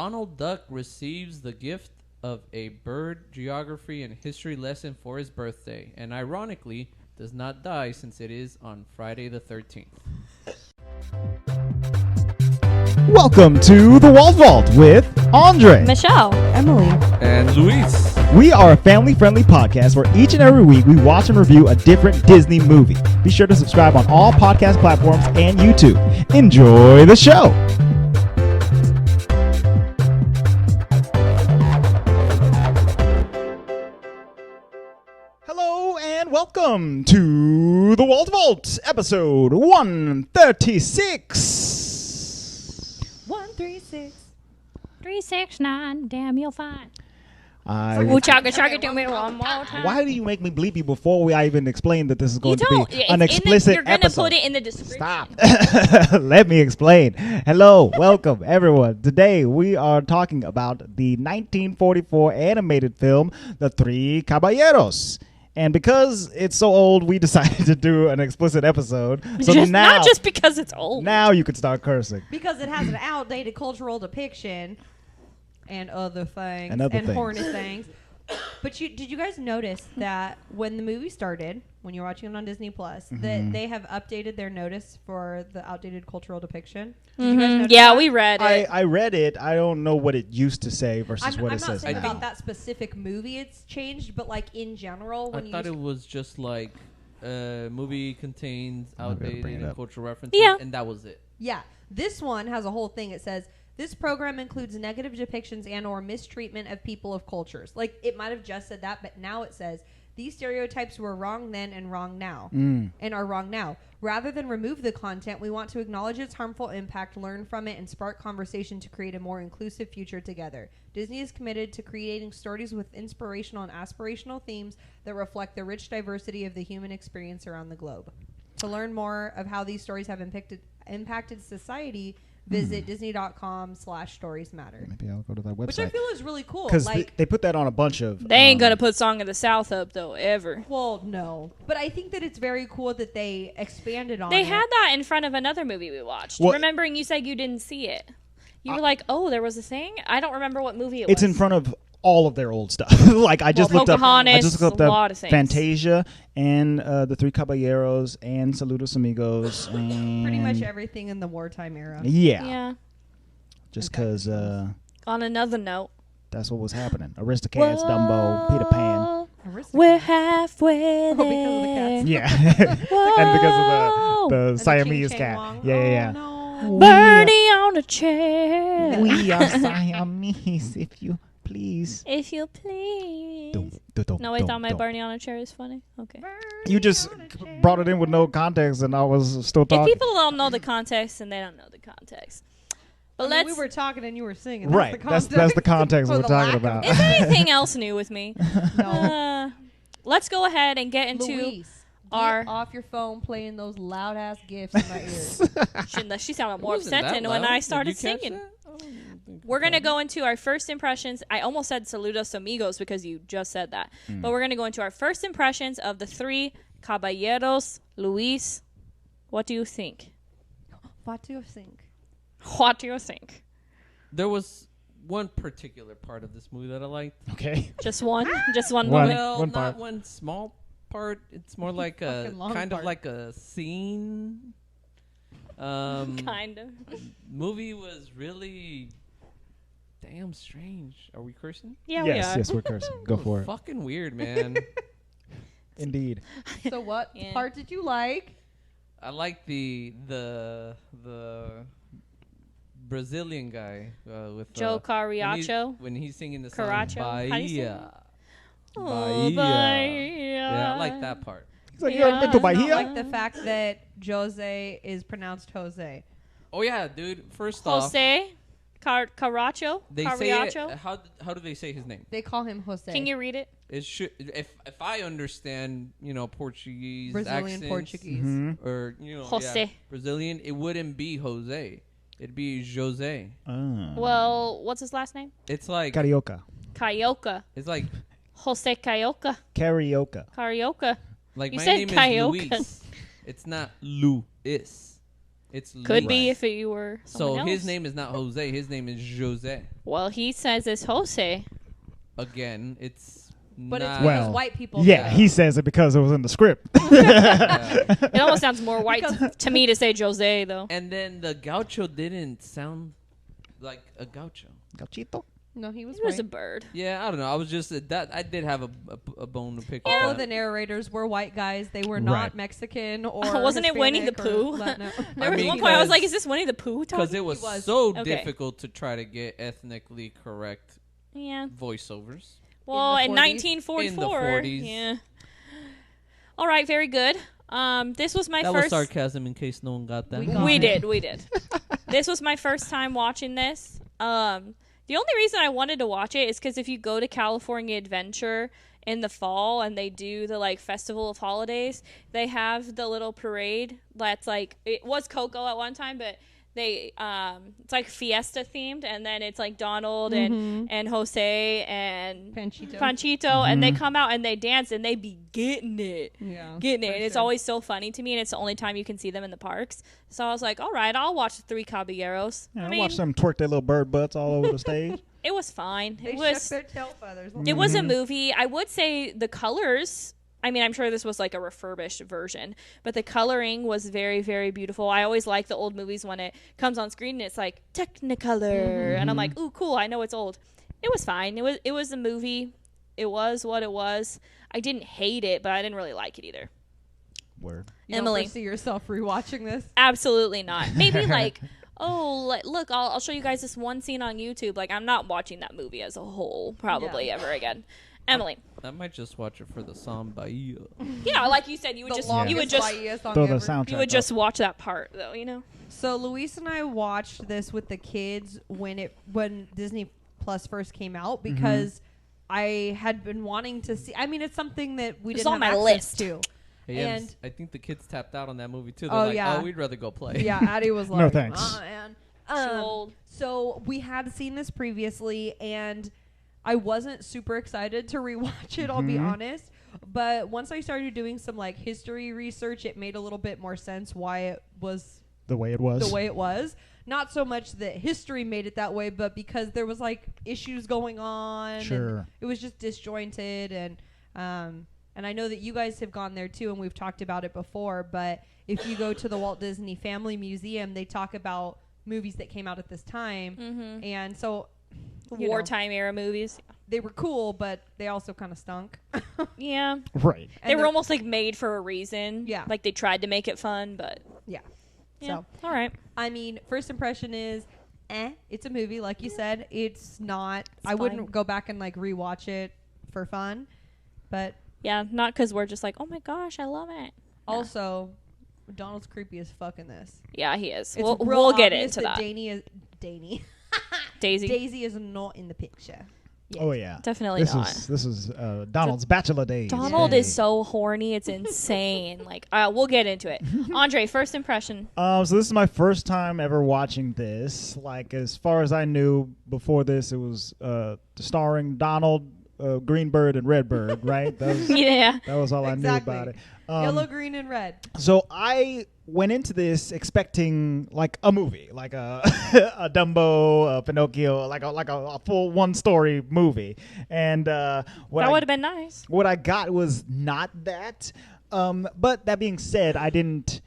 Donald Duck receives the gift of a bird geography and history lesson for his birthday, and ironically does not die since it is on Friday the 13th. Welcome to the Walt Vault with Andre, Michelle, Emily, And Luis. We are a family-friendly podcast where each and every week we watch and review a different Disney movie. Be sure to subscribe on all podcast platforms and YouTube. Enjoy the show. Hello and welcome to the Walt Vault, episode 136. 136 369. Damn, you'll find. Why Do me one more time. do you make me bleep you before I even explain that this is going to don't. be an explicit You're going to episode? put it in the description. Stop. Let me explain. Hello, welcome everyone. Today we are talking about the 1944 animated film, The Three Caballeros. And because it's so old, we decided to do an explicit episode. So Not just because it's old. Now you can start cursing. because it has an outdated cultural depiction and other things And other things. horny things. But did you guys notice that when the movie started, when you're watching it on Disney Plus, that they have updated their notice for the outdated cultural depiction? Did you guys notice Yeah, that? we read it. I read it. I don't know what it used to say versus what I'm it not says saying now. about that specific movie it's changed, but like in general, I when thought it was just like movie contains I'm gonna bring outdated it and up. cultural references, Yeah. and that was it. Yeah, this one has a whole thing. It says, this program includes negative depictions and or mistreatment of people of cultures. Like, it might have just said that, but now it says, these stereotypes were wrong then and wrong now, and are wrong now. Rather than remove the content, we want to acknowledge its harmful impact, learn from it, and spark conversation to create a more inclusive future together. Disney is committed to creating stories with inspirational and aspirational themes that reflect the rich diversity of the human experience around the globe. To learn more of how these stories have impacted society, visit Disney.com/Stories Matter. Maybe I'll go to that website. Which I feel is really cool. Because Like, they put that on a bunch of... They ain't going to put Song of the South up, though, ever. well, no. But I think that it's very cool that they expanded on They it. had that in front of another movie we watched. Well- Remembering you said you didn't see it. You were like, oh, there was a thing? I don't remember what movie it was. It's in front of all of their old stuff. Like I just looked up Pocahontas, a lot of things. Fantasia and the Three Caballeros and Saludos Amigos and pretty much everything in the wartime era. Yeah. Just Okay. because On another note. that's what was happening. Aristocats, Dumbo, Peter Pan. We're halfway because of the there. cats. Yeah. And because of the And the Siamese Ching cat. Chang Wong. Yeah. Oh, no. Bernie on a chair. We are Siamese, if you please. If you please. Dum, No, I thought my Bernie on a chair is funny. Okay. You just brought it in with no context, and I was still If talking. people don't know the context, then they don't know the context. But We were talking and you were singing. Right. That's the context Or we're the talking lack of about. Is anything else new with me? No. Let's go ahead and get into Luis, our. get off your phone playing those loud ass gifts in my ears. She sounded more Wasn't upset that than when loud. I Did started you catch singing. that? I don't think We're I going to caught go into our first impressions. I almost said Saludos Amigos because you just said that. But we're going to go into our first impressions of the Three Caballeros. Luis, what do you think? What do you think? What do you think? There was one particular part of this movie that I liked. Okay. Just one? Just one One. moment? Well, one not part. one small part. It's more like a Fucking long kind part. of like a scene. Kind of. Movie was really damn strange. Are we cursing? Yeah, we are. Yes, we're cursing. Go for it. Fucking weird, man. Indeed. So what Yeah. part did you like? I like the Brazilian guy with Joe Cariacho. when he's singing the song Caracho? How do you say Bahia. Oh, Yeah, I like that part. He's like, Yeah. you ever been to I Bahia? like the fact that Jose is pronounced Jose. Oh yeah, dude. First off, Jose Caracho? they say it, Cariacho? how do they say his name? They call him Jose. Can you read it? It should if I understand, Portuguese Brazilian accents, Portuguese. Mhm. or Jose. Brazilian, it wouldn't be Jose. It'd be Jose. Ah. Well, what's his last name? It's like Carioca. Carioca. it's like Jose Carioca. Carioca. Carioca. like You my said name Carioca. is Luis. It's not Luis. It's Could Luis. be if you were So someone his else. name is not Jose. His name is Jose. Well, he says it's Jose. Again, it's But it's not. because Well, white people. Yeah, Yeah. he says it because it was in the script. Yeah. It almost sounds more white Because- to me to say Jose, though. And then the gaucho didn't sound like a gaucho. Gauchito? No, he was He was a white. bird. Yeah, I don't know. I was just that I did have a bone to pick. with All that. of the narrators were white guys. They were not Right. Mexican or Wasn't it Winnie the Hispanic or Pooh? Latino. There was mean, one point I was because- like, is this Winnie the Pooh Because talking? it was, was. so Okay. difficult to try to get ethnically correct Yeah. voiceovers. Well, in the 1944. In the 40s. Yeah. All right, very good. This was my That was first. sarcasm in case no one got that. We got We it. did. This was my first time watching this. The only reason I wanted to watch it is because if you go to California Adventure in the fall and they do the like festival of holidays, they have the little parade that's like, it was Coco at one time, but they it's like fiesta themed, and then it's like Donald and Jose and Panchito. and they come out and they dance and they be getting it. Yeah, Getting it. for And it's sure. always so funny to me, and it's the only time you can see them in the parks. So I was like, all right, I'll watch the Three Caballeros. Yeah, I I mean, watched them twerk their little bird butts all over the stage. it was fine. They It shook was their tail feathers. it was a movie. I would say the colors, I mean, I'm sure this was like a refurbished version, but the coloring was very, very beautiful. I always like the old movies when it comes on screen and it's like Technicolor, and I'm like, ooh, cool. I know it's old. It was fine. It was a movie. It was what it was. I didn't hate it, but I didn't really like it either. Word. You Emily. don't see yourself rewatching this? Absolutely not. Maybe like, look, I'll show you guys this one scene on YouTube. Like, I'm not watching that movie as a whole, probably ever again. Emily, I might just watch it for the song Baia. yeah, like you said, you would The just longest you would just Baia song Throw the ever. soundtrack. you would just watch that part though, you know. So Luis and I watched this with the kids when Disney Plus first came out because I had been wanting to see. I mean, it's something that we It's didn't on have my access list. to. Hey, And- I think the kids tapped out on that movie too. They're Oh, like, yeah. oh, we'd rather go play. Yeah, Addie was like, No thanks. "Oh, man." Too old. So we had seen this previously, and I wasn't super excited to rewatch it. I'll be honest. But once I started doing some like history research, it made a little bit more sense why it was The way it was. the way it was. Not so much that history made it that way, but because there was like issues going on. Sure. And it was just disjointed, and I know that you guys have gone there too, and we've talked about it before. But if you go to the Walt Disney Family Museum, they talk about movies that came out at this time, and so you know, Wartime era movies. they were cool, but they also kind of stunk. Yeah. Right. They And were they're- almost like made for a reason. Yeah. Like they tried to make it fun, but Yeah. yeah. So All right. I mean, first impression is, it's a movie, like you said. It's not. I fine. wouldn't go back and like rewatch it for fun, but Yeah, not because we're just like, oh my gosh, I love it. also, Donald's creepy as fuck in this. Yeah, he is. It's We'll real get obvious into that. Daisy Daisy, is not in the picture. Yet. Oh yeah. definitely This not. is Donald's bachelor days. Donald Yeah. is so horny, it's insane. Like, we'll get into it. Andre, first impression. So this is my first time ever watching this. Like as far as I knew before this, it was starring Donald, Greenbird, and Redbird. Right. That was, Yeah. that was all Exactly. I knew about it. Yellow, green, and red. So I went into this expecting like a movie, like a a Dumbo, a Pinocchio, like a full one story movie, and what That I- would have been nice. what I got was not that. But that being said, I didn't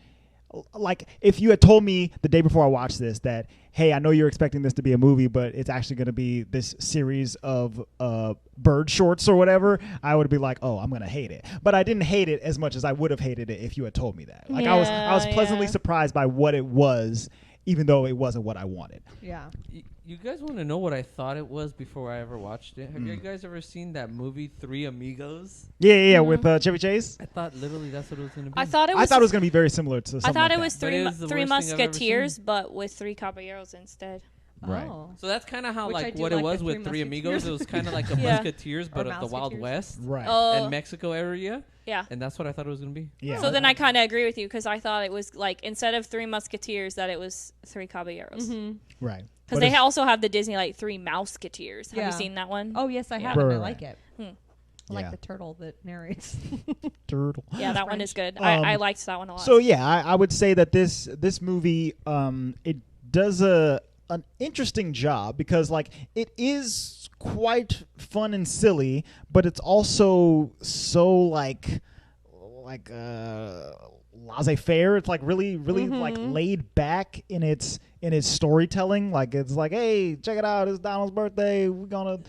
like if you had told me the day before I watched this that, hey, I know you're expecting this to be a movie, but it's actually going to be this series of bird shorts or whatever, I would be like, oh, I'm going to hate it. But I didn't hate it as much as I would have hated it if you had told me that. Like I was pleasantly Yeah. surprised by what it was, even though it wasn't what I wanted. Yeah. You guys want to know what I thought it was before I ever watched it? Have you guys ever seen that movie Three Amigos? Yeah, with Chevy Chase. I thought literally that's what it was going to be. I thought it I was. thought it was going to be very similar to something I thought like it was that. But three it was the three worst thing I've ever Musketeers, seen. but with Three Caballeros instead. Right. Oh. So that's kind of how Which I like do what like it the was Three with Three Amigos. Musketeers. It was kind of like a Yeah. Musketeers, but Or of the Wild Mouseketeers. West Right. Oh, and Mexico area, yeah. and that's what I thought it was going to be. Yeah. So then I kind of agree with you because I thought it was like instead of Three Musketeers that it was Three Caballeros. Right. Because But they it's- also have the Disney like Three Mouseketeers. Have Yeah. you seen that one? Oh yes, I Yeah. have, and I Right. like it. I like the turtle that narrates. Turtle. Yeah, that one is good. I liked that one a lot. So yeah, I would say that this movie it does an interesting job because like it is quite fun and silly, but it's also so like laissez-faire. It's like really like laid back in its storytelling. Like it's like, hey, check it out, it's Donald's birthday. We're gonna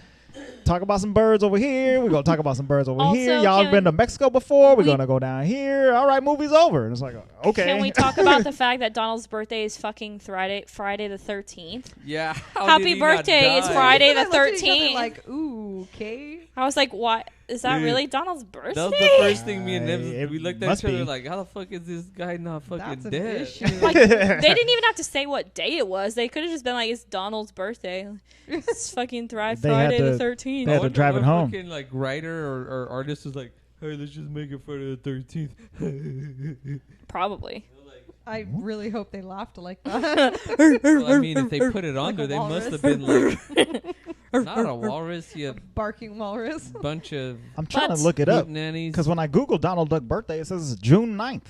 talk about some birds over here. We're gonna talk about some birds over Also, here. Y'all been to Mexico before? We're gonna go down here. All right, movie's over. And it's like, okay. Can we talk about the fact that Donald's birthday is fucking Friday the 13th? Yeah. Happy birthday! It's Friday the 13th. Like, ooh, okay. I was like, what? Is that Dude, really Donald's birthday? That was the first thing me and Nebs, we looked at each other like, how the fuck is this guy not fucking That's an dead? issue. Like, they didn't even have to say what day it was. They could have just been like, it's Donald's birthday. It's fucking Thrive They had Friday to- the 13th. they had to wonder drive it what home. Fucking like writer or artist was like, hey, let's just make it Friday the 13th. Probably. I really hope they laughed like that. Well, I mean, if they put it on Like a there, they must walrus. have been like, not a walrus, you Barking walrus. bunch of I'm trying But- to look it up nannies. because when I Google Donald Duck birthday, it says it's June 9th.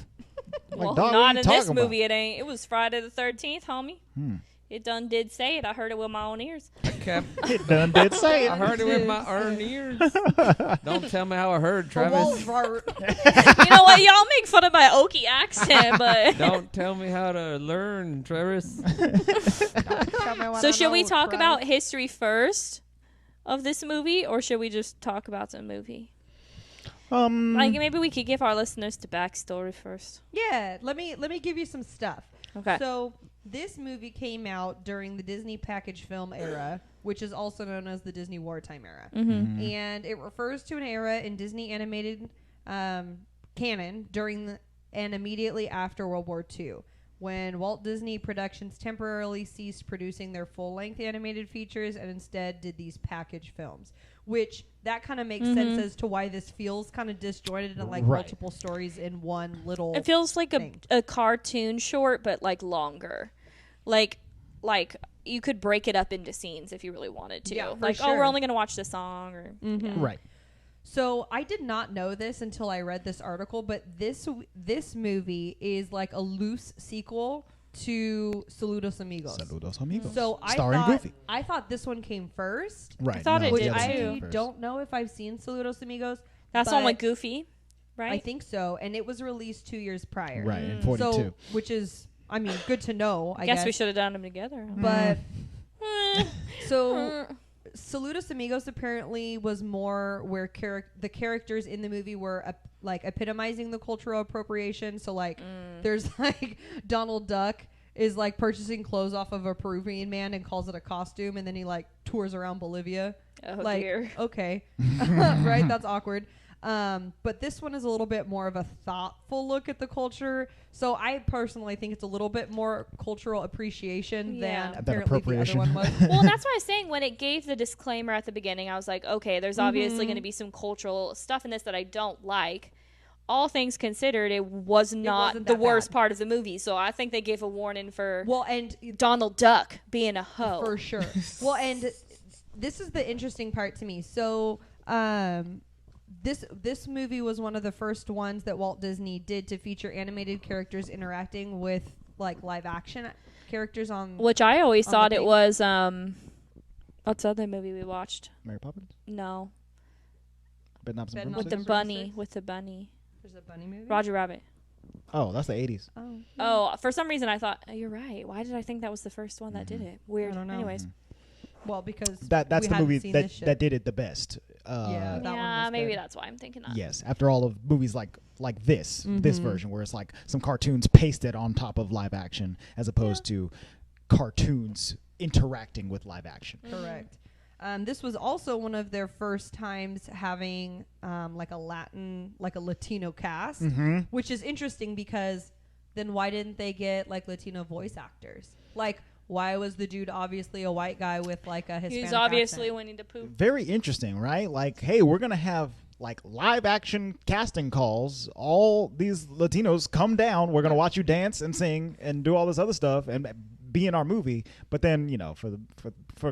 Well, dog, what not you in this talking about? movie. It ain't. It was Friday the 13th, homie. Hmm. It done did say it. I heard it with my own ears. Cap. It done did say I it. heard it with my own ears. Don't tell me how I heard, Travis. You know what? Y'all make fun of my Okie accent, but Don't tell me how to learn, Travis. so should we talk about history first of this movie, or should we just talk about the movie? Like maybe we could give our listeners the backstory first. Yeah, let me give you some stuff. Okay. So this movie came out during the Disney package film era, which is also known as the Disney wartime era. And it refers to an era in Disney animated canon during and immediately after World War II, when Walt Disney Productions temporarily ceased producing their full-length animated features and instead did these package films, which that kind of makes sense as to why this feels kind of disjointed and like Right. multiple stories in one little. It feels like thing. a cartoon short, but like longer. Like you could break it up into scenes if you really wanted to. Yeah, for like, oh, sure. we're only gonna watch the song, or yeah. Right. So I did not know this until I read this article, but this movie is like a loose sequel to Saludos Amigos. Saludos, amigos. So Starring Goofy. I thought this one came first. Right. I thought it Which did the other one too. came I first. don't know if I've seen Saludos Amigos. That's the one but with Goofy, right? I think so, and it was released 2 years prior. Right, in 42. So, which is, I mean, good to know. I guess we should have done them together. But so Saludos Amigos apparently was more where the characters in the movie were like epitomizing the cultural appropriation. So like there's like Donald Duck is like purchasing clothes off of a Peruvian man and calls it a costume, and then he like tours around Bolivia. Oh, like dear. okay. Right, that's awkward. But this one is a little bit more of a thoughtful look at the culture. So I personally think it's a little bit more cultural appreciation Yeah. than apparently the appropriation. other one was. Well, that's what I was saying. When it gave the disclaimer at the beginning, I was like, okay, there's obviously going to be some cultural stuff in this that I don't like. All things considered, it was not wasn't the that worst bad. part of the movie. So I think they gave a warning for Well, and Donald Duck being a hoe. for sure. Well, and this is the interesting part to me. So, this movie was one of the first ones that Walt Disney did to feature animated characters interacting with like live action characters on. Which I always on the thought it thing. was. What's the other movie we watched? Mary Poppins? No, Bedknobs and Bedknobs with the Broomsticks? bunny. With the bunny. There's a bunny movie. Roger Rabbit. Oh, that's the 80s. Oh. Oh, for some reason I thought you're right. Why did I think that was the first one that did it? Weird. I don't know. Anyways, Well, because That's we the hadn't movie seen that this shit. that did it the best. Yeah. That one yeah, was maybe good. that's why I'm thinking that. Yes, after all of movies like this version where it's like some cartoons pasted on top of live action as opposed to cartoons interacting with live action. Correct. This was also one of their first times having like a Latino cast, which is interesting because then why didn't they get like Latino voice actors? Like, why was the dude obviously a white guy with like a Hispanic He's obviously accent? Winnie the Pooh. Very interesting, right? Like, hey, we're going to have like live action casting calls. All these Latinos come down. We're going to watch you dance and sing and do all this other stuff and be in our movie. But then, you know, for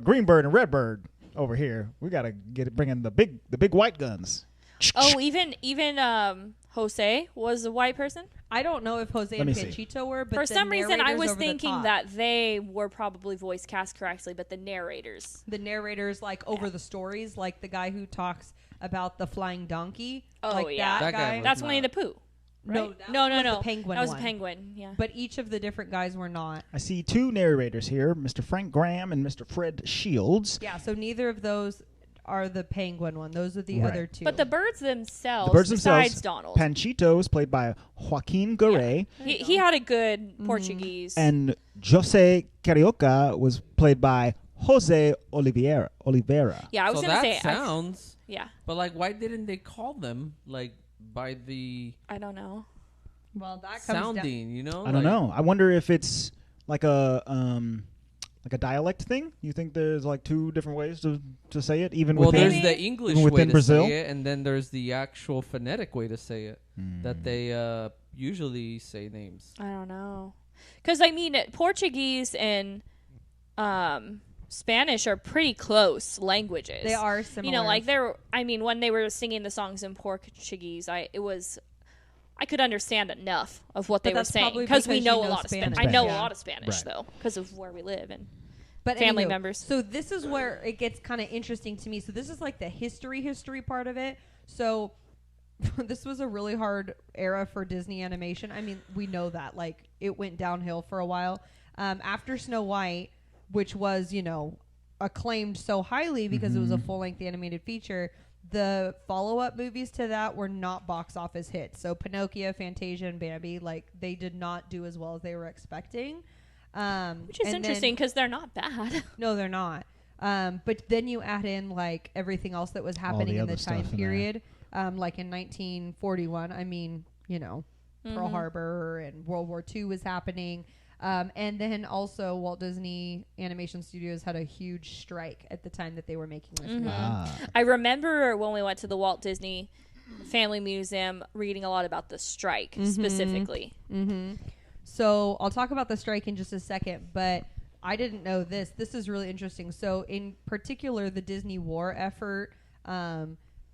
Greenbird and Redbird over here, we got to bring in the big white guns. Oh, even Jose was a white person. I don't know if Jose Let and me see. Panchito were, but For the some reason, I narrators was over the thinking top. that they were probably voice cast correctly, but the narrators. The narrators, like, over the stories, like the guy who talks about the flying donkey. Oh, like yeah. That guy was That's not. Winnie the Pooh. No, Right? that No, was no. the penguin That was one. a penguin. Yeah. But each of the different guys were not. I see two narrators here, Mr. Frank Graham and Mr. Fred Shields. Yeah, so neither of those are the penguin one. Those are the Right. other two. But the birds themselves, The birds besides themselves, Donald, Panchito was played by Joaquin Garay, he had a good Portuguese. and Jose Carioca was played by Jose Oliveira. yeah, I was So gonna that say. sounds. Yeah, But like, why didn't they call them like by the I don't know. well, that comes down. sounding? You know, I don't know. I wonder if it's like a dialect thing. You think there's like two different ways to say it, even Well, within there's the English even way within to Brazil? say it, and then there's the actual phonetic way to say it. That they usually say names. I don't know. Because, I mean, Portuguese and Spanish are pretty close languages. They are similar. You know, like when they were singing the songs in Portuguese, I could understand enough of what But they were that's saying probably because we because you know a know lot of Spanish. Spanish. I know Yeah. a lot of Spanish Right. though because of where we live and but family anywho, members. So this is where it gets kind of interesting to me. So this is like the history part of it. So this was a really hard era for Disney animation. I mean, we know that. Like, it went downhill for a while. After Snow White, which was, acclaimed so highly because it was a full-length animated feature, the follow-up movies to that were not box office hits. So Pinocchio, Fantasia, and Bambi, like, they did not do as well as they were expecting. Which is interesting because they're not bad. No, they're not. But then you add in like everything else that was happening in other the time stuff in period. Like in 1941, I mean, Pearl Harbor and World War II was happening. And then also Walt Disney Animation Studios had a huge strike at the time that they were making this movie. I remember when we went to the Walt Disney Family Museum reading a lot about the strike specifically. So I'll talk about the strike in just a second, but I didn't know this. This is really interesting. So in particular, the Disney war effort.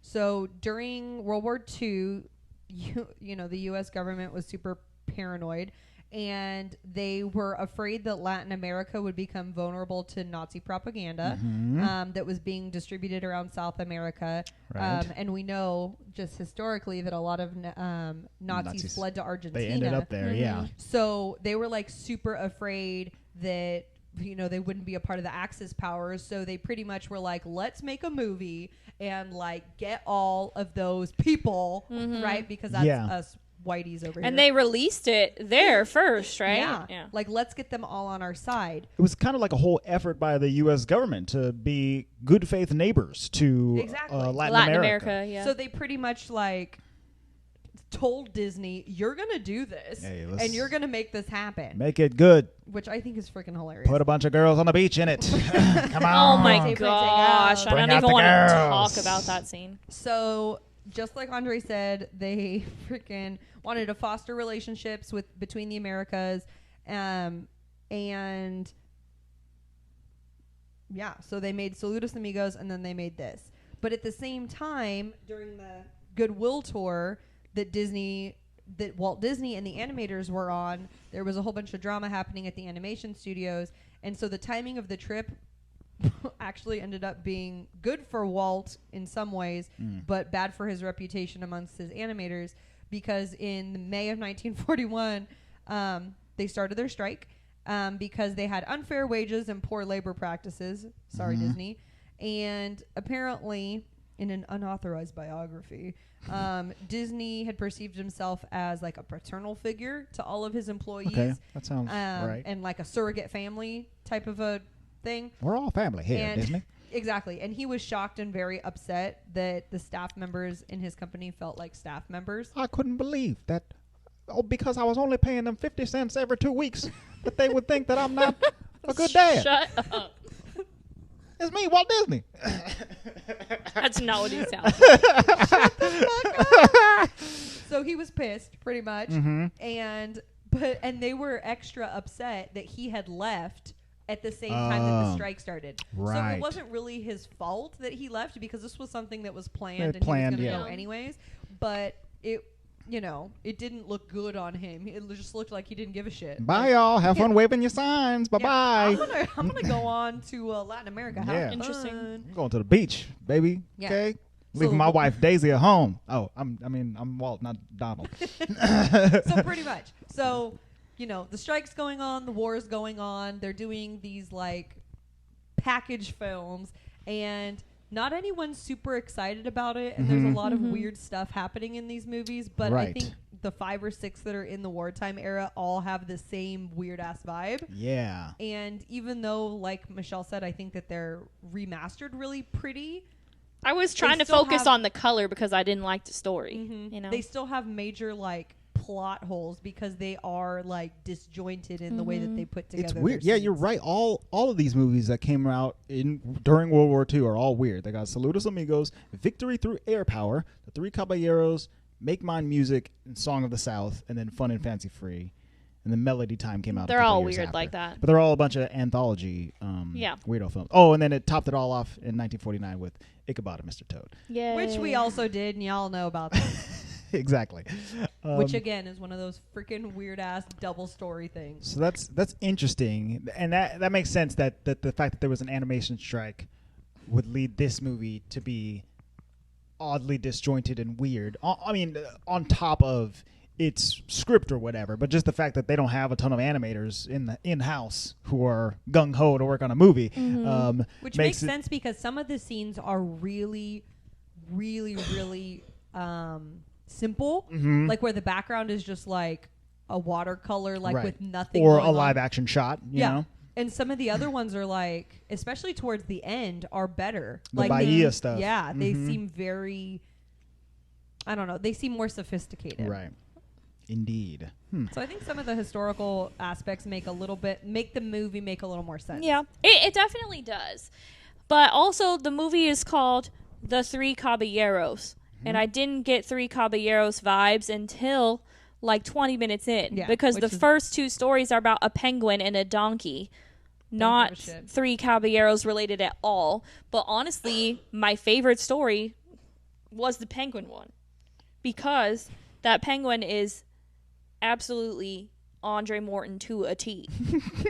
So during World War II, the U.S. government was super paranoid, and they were afraid that Latin America would become vulnerable to Nazi propaganda that was being distributed around South America. Right. And we know just historically that a lot of Nazis fled to Argentina. They ended up there, yeah. So they were like super afraid that they wouldn't be a part of the Axis powers. So they pretty much were like, let's make a movie and like get all of those people, right? Because that's us whiteys over here. And they released it there first, right? Yeah. Like, let's get them all on our side. It was kind of like a whole effort by the U.S. government to be good faith neighbors to Exactly. Latin America. Yeah. So they pretty much like told Disney, you're going to do this Hey, and you're going to make this happen. Make it good. Which I think is freaking hilarious. Put a bunch of girls on the beach in it. Come Oh on. my Take it gosh! out. I Bring don't out even the want to girls. talk about that scene. So, just like Andre said, they freaking wanted to foster relationships between the Americas, and yeah, so they made Saludos Amigos, and then they made this. But at the same time, during the Goodwill tour that Walt Disney and the animators were on, there was a whole bunch of drama happening at the animation studios, and so the timing of the trip actually ended up being good for Walt in some ways, but bad for his reputation amongst his animators, because in May of 1941, they started their strike because they had unfair wages and poor labor practices. Sorry, Disney. And apparently, in an unauthorized biography, Disney had perceived himself as like a paternal figure to all of his employees. Okay, that sounds right. And like a surrogate family type of a thing. We're all family here, And- Disney. Exactly. And he was shocked and very upset that the staff members in his company felt like staff members. I couldn't believe that. Oh, because I was only paying them 50 cents every 2 weeks, that they would think that I'm not a good dad. Shut up. It's me, Walt Disney. That's not what he sounds. So he was pissed pretty much. Mm-hmm. And they were extra upset that he had left at the same time that the strike started. So Right. it wasn't really his fault that he left because this was something that was planned and Planned, he was yeah. going to go anyways. But it, it didn't look good on him. It just looked like he didn't give a shit. Bye, y'all. Have fun waving your signs. Bye bye. I'm gonna go on to Latin America. Have Yeah. fun. Interesting. I'm going to the beach, baby. Yeah. Okay. So- Leaving my wife Daisy at home. Oh, I'm Walt, not Donald. So pretty much. So, the strike's going on, the war is going on. They're doing these like package films, and not anyone's super excited about it. And there's a lot of weird stuff happening in these movies. But I Right. think the 5 or 6 that are in the wartime era all have the same weird ass vibe. Yeah. And even though, like Michelle said, I think that they're remastered really pretty. I was trying to still focus have- on the color because I didn't like the story. They still have major like plot holes because they are like disjointed in the way that they put together. It's weird. their Yeah, you're scenes. right. All of these movies that came out during World War II are all weird. They got Saludos Amigos, Victory Through Air Power, The Three Caballeros, Make Mine Music, and Song of the South, and then Fun and Fancy Free. And then Melody Time came out. They're a couple all years weird after. like that. But they're all a bunch of anthology weirdo films. Oh, and then it topped it all off in 1949 with Ichabod and Mr. Toad. Yeah. Which we also did, and y'all know about that. Exactly. Which again is one of those freaking weird ass double story things. So that's interesting, and that makes sense. That the fact that there was an animation strike would lead this movie to be oddly disjointed and weird. I mean, on top of its script or whatever, but just the fact that they don't have a ton of animators in house who are gung ho to work on a movie, Which makes sense because some of the scenes are really, really, really simple. Like where the background is just like a watercolor, like Right. with nothing or going a on. live action shot. You know? And some of the other ones are like, especially towards the end, are better. The like Baia stuff. Yeah, they seem very. I don't know. They seem more sophisticated. Right. Indeed. So I think some of the historical aspects make the movie make a little more sense. Yeah, it definitely does. But also, the movie is called The Three Caballeros. And I didn't get Three Caballeros vibes until like 20 minutes in. Yeah, because the which is- first 2 stories are about a penguin and a donkey. Not give a shit. Three Caballeros related at all. But honestly, my favorite story was the penguin one. Because that penguin is absolutely Andre Morton to a T.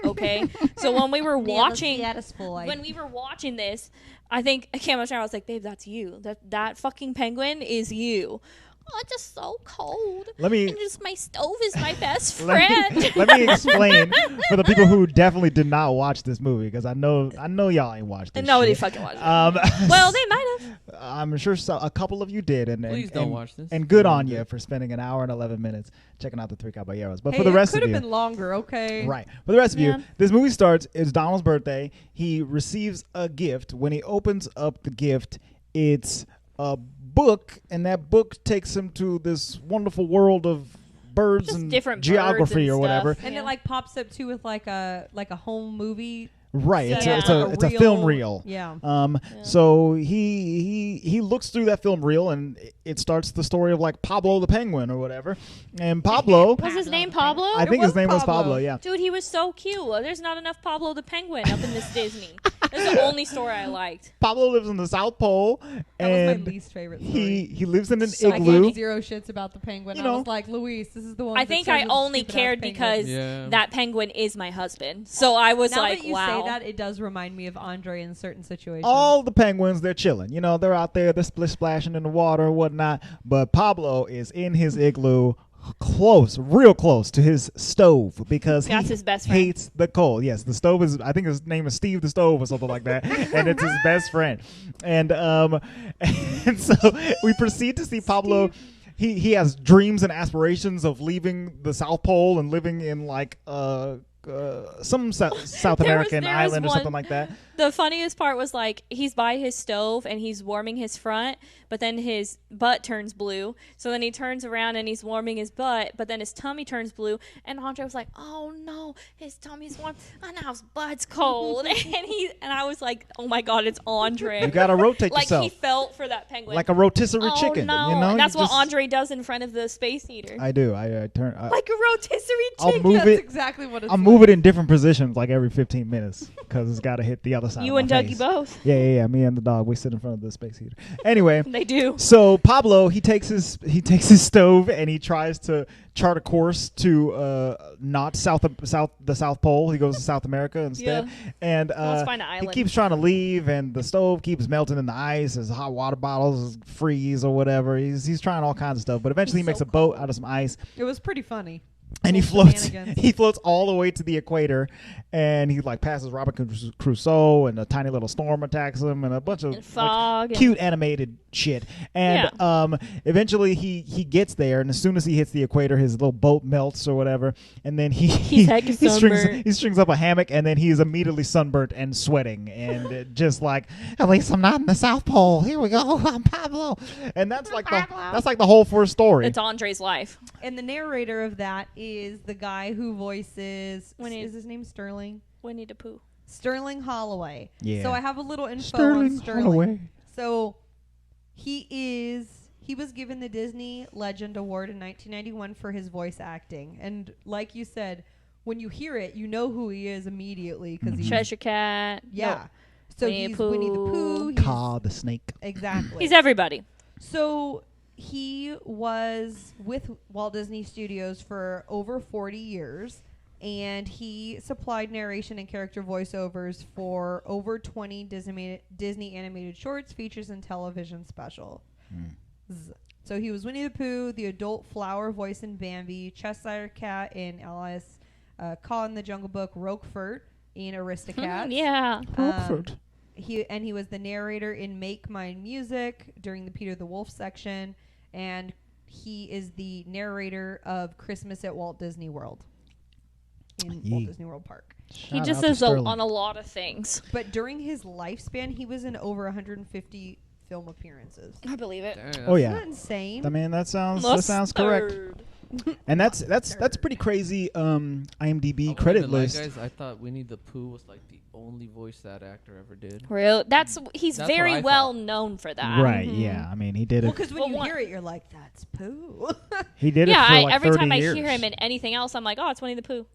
Okay? So when we were watching when we were watching this, I think I came up to her, I was like, babe, that's you. That fucking penguin is you. Oh, it's just so cold. Let me- And just my stove is my best friend. Let me explain for the people who definitely did not watch this movie, because I know y'all ain't watched this. And nobody shit. fucking watched it. Well, they might have. I'm sure a couple of you did, and Please don't watch this. And good on you for spending an hour and 11 minutes checking out the Three Caballeros. But Hey, for the rest it of could you, have been longer. Okay. right? For the rest of Yeah. you, this movie starts. It's Donald's birthday. He receives a gift. When he opens up the gift, it's a book, and that book takes him to this wonderful world of birds Just and different birds geography and or whatever. stuff. And Yeah. it like pops up too with like a home movie. Right, it's Yeah. it's a film reel. Yeah. So he looks through that film reel, and it starts the story of like Pablo the penguin or whatever. And Pablo, Was his name Pablo? I think was his name was Pablo. Pablo. Yeah. Dude, he was so cute. There's not enough Pablo the Penguin up in this Disney. That's the only story I liked. Pablo lives in the South Pole, That was and my least favorite story. he lives in an So I igloo. gave 0 shits about the penguin. You I know. was like, Luis, this is the one. I that think started I with the only stupid-ass cared penguin. because Yeah. that penguin is my husband. So I was now like, that you wow. say that, it does remind me of Andre in certain situations. All the penguins, they're chilling. You know, they're out there, they're splashing in the water and whatnot. But Pablo is in his igloo, real close to his stove, because That's he his best friend. hates the cold. Yes, the stove is, I think his name is Steve the Stove or something like that, and it's his best friend. And and so we proceed to see Pablo. He has dreams and aspirations of leaving the South Pole and living in like some South American there was island or one- something like that. The funniest part was like he's by his stove and he's warming his front, but then his butt turns blue. So then he turns around and he's warming his butt, but then his tummy turns blue. And Andre was like, "Oh no, his tummy's warm, and now his butt's cold." and I was like, "Oh my god, it's Andre!" You gotta rotate like yourself he felt for that penguin, like a rotisserie oh, chicken. No. You know, and that's You what just- Andre does in front of the space heater, I do. I turn. like a rotisserie I'll chicken. move That's it. exactly what it's I'll like. move it in different positions like every 15 minutes because it's got to hit the other side. You of and my Dougie face. both. Yeah. Me and the dog, we sit in front of the space heater. Anyway, They do. so Pablo, he takes his stove and he tries to chart a course to not the South Pole. He goes to South America instead, and Let's find an he island. keeps trying to leave, and the stove keeps melting in the ice. His hot water bottles freeze or whatever. He's trying all kinds of stuff, but eventually he makes a boat out of some ice. It was pretty funny. And he Little floats. shenanigans. He floats all the way to the equator, and he like passes Robinson Crusoe, and a tiny little storm attacks him, and a bunch of And fog. like, cute animated shit. And eventually he gets there, and as soon as he hits the equator, his little boat melts or whatever, and then he strings up a hammock, and then he is immediately sunburnt and sweating, and just like, at least I'm not in the South Pole. Here we go, I'm Pablo, and that's like the whole first story. It's Andre's life. And the narrator of that is the guy who voices. Winnie- Is his name Sterling? Winnie the Pooh. Sterling Holloway. Yeah. So I have a little info Sterling on Sterling. Holloway. So he was given the Disney Legend Award in 1991 for his voice acting. And like you said, when you hear it, you know who he is immediately because he's Treasure Cat. yeah. No, So Winnie he's the Winnie the Pooh. Pooh. He's, Ka the snake. exactly. He's everybody. So he was with Walt Disney Studios for over 40 years, and he supplied narration and character voiceovers for over 20 Disney animated shorts, features, and television specials. So he was Winnie the Pooh, the adult flower voice in Bambi, Cheshire Cat in Alice, Ka in the Jungle Book, Roquefort in Aristocats. Yeah. Rockford. He was the narrator in Make Mine Music during the Peter the Wolf section, and he is the narrator of Christmas at Walt Disney World in Walt Disney World Park. He just is on a lot of things. But during his lifespan, he was in over 150 film appearances. I believe it. Damn, Oh Isn't yeah. that insane? I mean that sounds correct. And that's pretty crazy. IMDb credit list. Guys, I thought Winnie the Pooh was like the only voice that actor ever did. Real. He's That's very what I well thought. known for that. Right? Yeah. I mean he did Well, it. because when Well, you one- hear it, you're like, "That's Pooh." He did it Yeah. for like Every 30 time I years. hear him in anything else, I'm like, oh, it's Winnie the Pooh.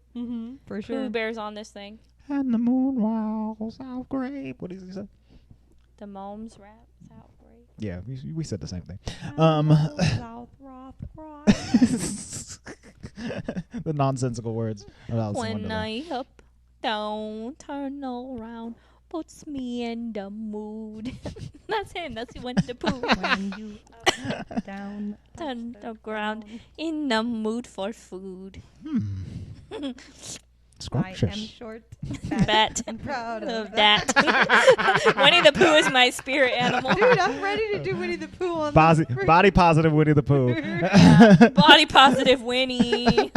For sure. Pooh Bear's on this thing. And the moon walls out grape. What does he say? The Moms rap out great. Yeah, we said the same thing. South Roth The nonsensical words. When I up, down, turn around, puts me in the mood. That's him. That's Winnie the Pooh. When you up, down, Turn the ground, in the mood for food. I am Scrumptious. short, Fat fat, and proud of of that. that. Winnie the Pooh is my spirit animal. Dude, I'm ready to do Winnie the Pooh on Body positive Winnie the Pooh. Body positive Winnie.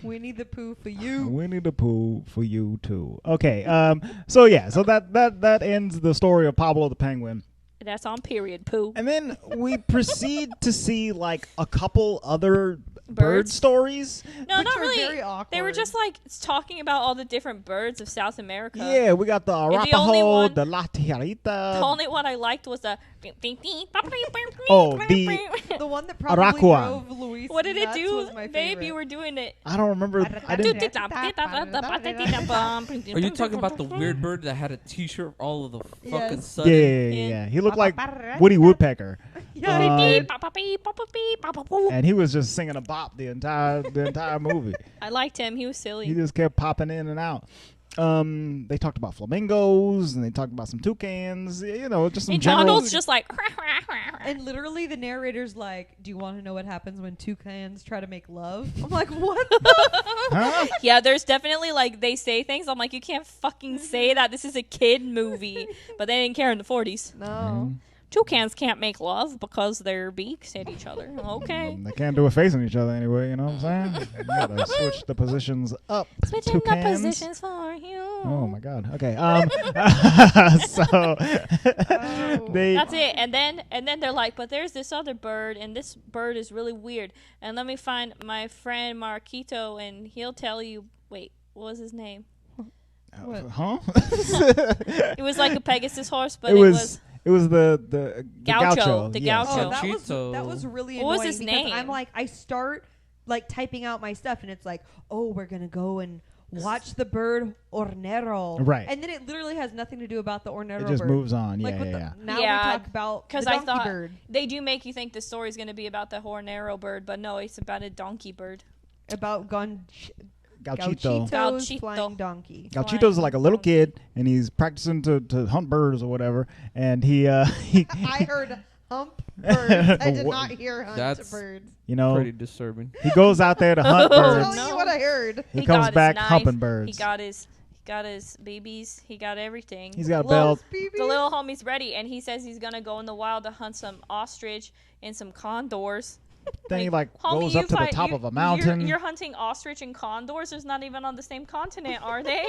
Winnie the Pooh for you. Winnie the Pooh for you too. Okay. So that ends the story of Pablo the Penguin. That's on period, Pooh. And then we proceed to see like a couple other bird Birds? stories. No, Which not are really. very awkward. They were just like talking about all the different birds of South America. Yeah, we got the the only Arapaho, one- the La Tijarita. The only one I liked was the. Oh, the The one that probably Araquan. drove Luis. What did it nuts do? was my Babe, favorite. you were doing it. I don't remember. I didn't. Are you talking about the weird bird that had a T-shirt all of the fucking Yes. sudden? Yeah. He looked like Woody Woodpecker. Yeah, And he was just singing a bop the entire movie. I liked him. He was He silly. just kept popping in and out. They talked about flamingos and they talked about some toucans. You know, just some And general. Donald's just like. And literally, the narrator's like, "Do you want to know what happens when toucans try to make love?" I'm like, "What?" the Huh? Yeah, there's definitely like they say things. I'm like, you can't fucking say that. This is a kid movie. But they didn't care in the 40s. No. Toucans can't make love because their beaks hit each other. Okay. They can't do it facing each other anyway. You know what I'm saying? You gotta switch the positions up. Switching the toucans. positions for you. Oh my god. Okay. So they. That's it. And then they're like, but there's this other bird, and this bird is really weird. And let me find my friend Marquito, and he'll tell you. Wait, what was his name? Huh? It was like a Pegasus horse, but It was the Gaucho, gaucho. the yes. gaucho. Oh, that Cheeto. was really What was annoying his because name? I'm like, I start like typing out my stuff, and it's like, oh, we're gonna go and watch the bird hornero. Right. And then it literally has nothing to do about the hornero It just bird. moves on. Like Yeah, with yeah. Now Yeah, we talk about the Because I donkey thought bird. they do make you think the story's going to be about the hornero bird, but no, it's about a donkey bird. About Gauchito. Gauchito's Gauchito. flying donkey. Gauchito's like a little kid, and he's practicing to hunt birds or whatever. And he I heard hump birds. I did What? not hear hunt That's- birds. you know, Pretty disturbing. he goes out there to hunt Oh, I'm birds. telling no. you what I heard. He got comes his back knife, humping birds. He got his babies. He got everything. He's got a Well, belt. The little homie's ready, and he says he's gonna go in the wild to hunt some ostrich and some condors. Then he like Homie, goes you up to the find- top you- of a mountain. You're hunting ostrich and condors. There's not even on the same continent, are they?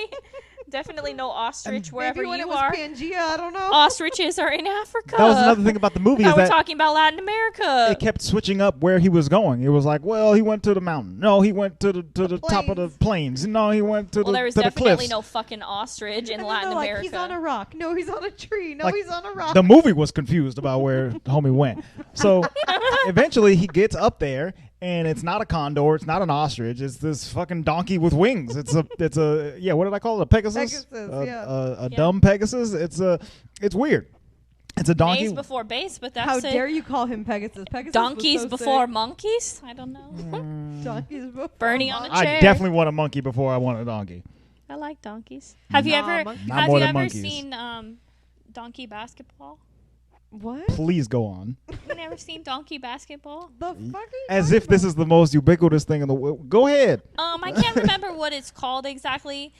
Definitely no ostrich wherever Maybe when you it was are. Pangea, I don't know. Ostriches are in Africa. That was another thing about the movie Now is we're that talking about Latin America. it kept switching up where he was going. It was like, well, he went to the mountain. No, he went to the top of the plains. No, he went to Well, the there was to the definitely cliffs. no fucking ostrich in And then Latin they're like, America. he's on a rock. No, he's on a tree. No, Like, he's on a rock. The movie was confused about where homie went. So eventually he gets up there, and it's not a condor, it's not an ostrich, it's this fucking donkey with wings. It's a yeah, what did I call it? A Pegasus? Pegasus, yeah. A Yeah. dumb Pegasus. It's weird. It's a donkey. Maze before base, but that's How it. dare you call him Pegasus? Pegasus Donkeys was so before sick. monkeys? I don't know. Donkeys before Bernie on the monkeys. chair. I definitely want a monkey before I want a donkey. I like donkeys. Have you Nah, ever monkeys. Not have more you than ever monkeys. seen donkey basketball? What? Please go on. You never seen donkey basketball? The fuck are you As talking if this about? is the most ubiquitous thing in the world. Go ahead. I can't remember what it's called exactly,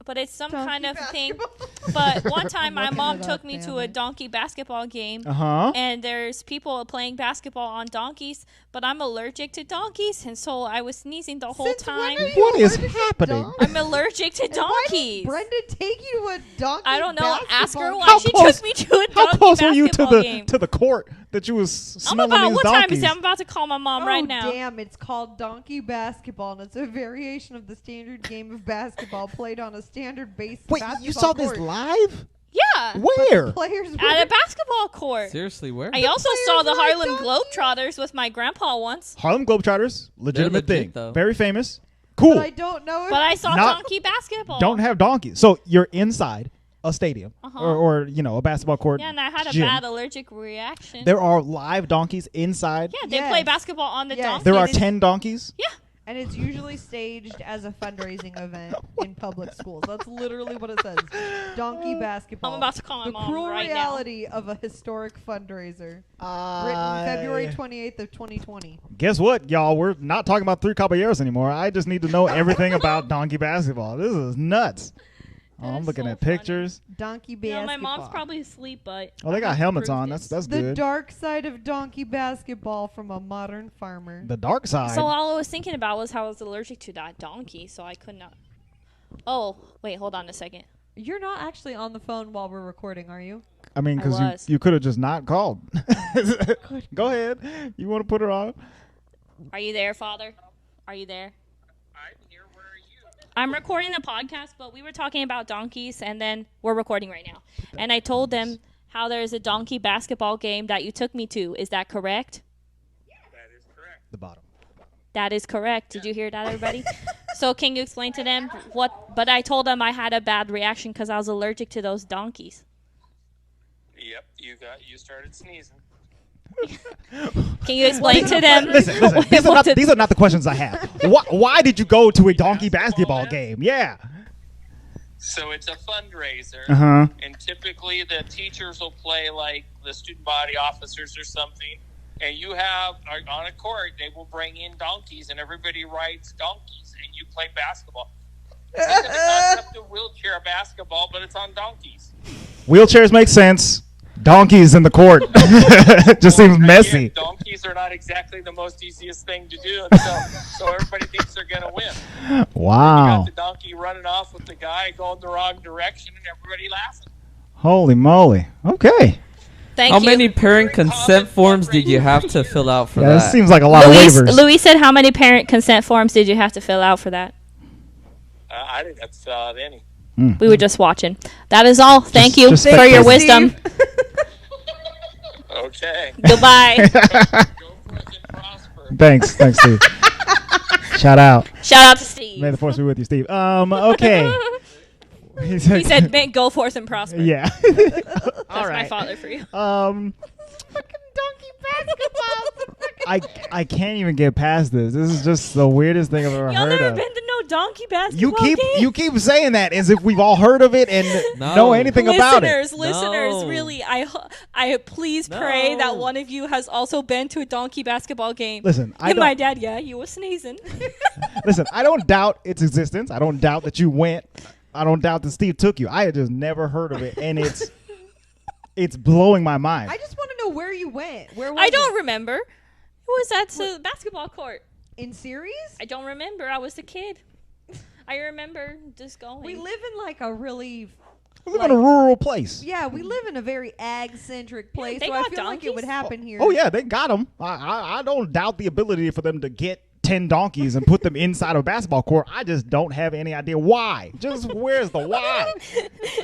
but it's some Donkey kind of thing. basketball? But one time my looking mom it took up, me damn to a it. donkey basketball game. Uh-huh. And there's people playing basketball on donkeys, but I'm allergic to donkeys, and so I was sneezing the whole Since when time. are you What is allergic to happening? donkeys? I'm allergic to And why did donkeys. Brenda take you to a donkey I don't know. Ask her basketball why How she close- took me to a How donkey close were you to basketball the game. to the court that you was I'm smelling about these what time donkeys? is it? I'm about to call my mom right now. Damn, it's called donkey basketball, and it's a variation of the standard game of basketball played on a standard base Wait, basketball you saw court. this live? Yeah, Where? Players at a basketball court. Seriously, where? I also saw the players Harlem ride donkeys? Globetrotters with my grandpa once, Harlem Globetrotters, legitimate legit, thing, though. very famous, cool. But I don't know if but I saw Not- donkey basketball. Don't have donkeys, so you're inside a stadium Uh-huh. or a basketball court. Yeah, and I had a gym. bad allergic reaction. There are live donkeys inside. Yeah, they Yes. play basketball on the Yes. donkeys. There are It is- 10 donkeys. Yeah. and it's usually staged as a fundraising event in public schools. That's literally what it says. Donkey basketball. I'm about to call my the mom cruel right now. reality of a historic fundraiser. Written February 28th of 2020. Guess what, y'all? We're not talking about Three Caballeros anymore. I just need to know everything about donkey basketball. This is nuts. Oh, That I'm is looking so at funny. pictures. Donkey No, basketball. my mom's probably asleep, but Oh, they got helmets on. That's the good. dark side of donkey basketball from a modern farmer. The dark side. So all I was thinking about was how I was allergic to that donkey, so I could not. Oh, wait, hold on a second. You're not actually on the phone while we're recording, are you? I mean, I because was. you could have just not called. Go ahead. You want to put her on? Are you there, Father? Are you there? I'm here. Where are you? I'm recording the podcast, but we were talking about donkeys, and then we're recording right now. And I told them how there's a donkey basketball game that you took me to. Is that correct? The bottom. That is correct. Did you hear that, everybody? So can you explain to them what? But I told them I had a bad reaction because I was allergic to those donkeys. Yep, you started sneezing. Can you explain to them? Listen. These are not the questions I have. Why did you go to a donkey basketball game? Yeah. So it's a fundraiser, Uh-huh. and typically the teachers will play like the student body officers or something, and you have on a court they will bring in donkeys, and everybody rides donkeys, and you play basketball. Think of the concept of wheelchair basketball, but it's on donkeys. Wheelchairs make sense. Donkeys in the court just seems messy. Yeah, donkeys are not exactly the most easiest thing to do, and so everybody thinks they're going to win. Wow. Got the donkey running off with the guy going the wrong direction, and everybody laughing. Holy moly. Okay. Thank How you. many parent consent forms did you have to fill out for Yeah, that? this seems like a lot of waivers. Louis said, how many parent consent forms did you have to fill out for that? I didn't have to fill out any. We were just watching. That is all. Thank you just for your spectating. wisdom. Okay. Goodbye. Go forth and prosper. Thanks, Steve. Shout out. Shout out to Steve. May the force be with you, Steve. Okay. He said, "May go forth and prosper." Yeah. That's All right. my father for you. Fucking donkey basketball. I can't even get past this. This is just the weirdest thing I've ever Y'all heard never of. been to no donkey basketball game? You keep saying that as if we've all heard of it and know anything about it. Listeners, really, I please pray No. that one of you has also been to a donkey basketball game. Listen, and my dad, he was sneezing. Listen, I don't doubt its existence. I don't doubt that you went. I don't doubt that Steve took you. I had just never heard of it, and it's blowing my mind. I just want to know where you went. Where was I don't it? remember. It was at the basketball court. In series? I don't remember. I was a kid. I remember just going. We live in like a really... We live in a rural place. Yeah, we live in a very ag-centric place, they so I got feel like it would donkeys. happen here. Oh yeah, they got them. I don't doubt the ability for them to get 10 donkeys and put them inside of a basketball court. I just don't have any idea why. Just where's the why?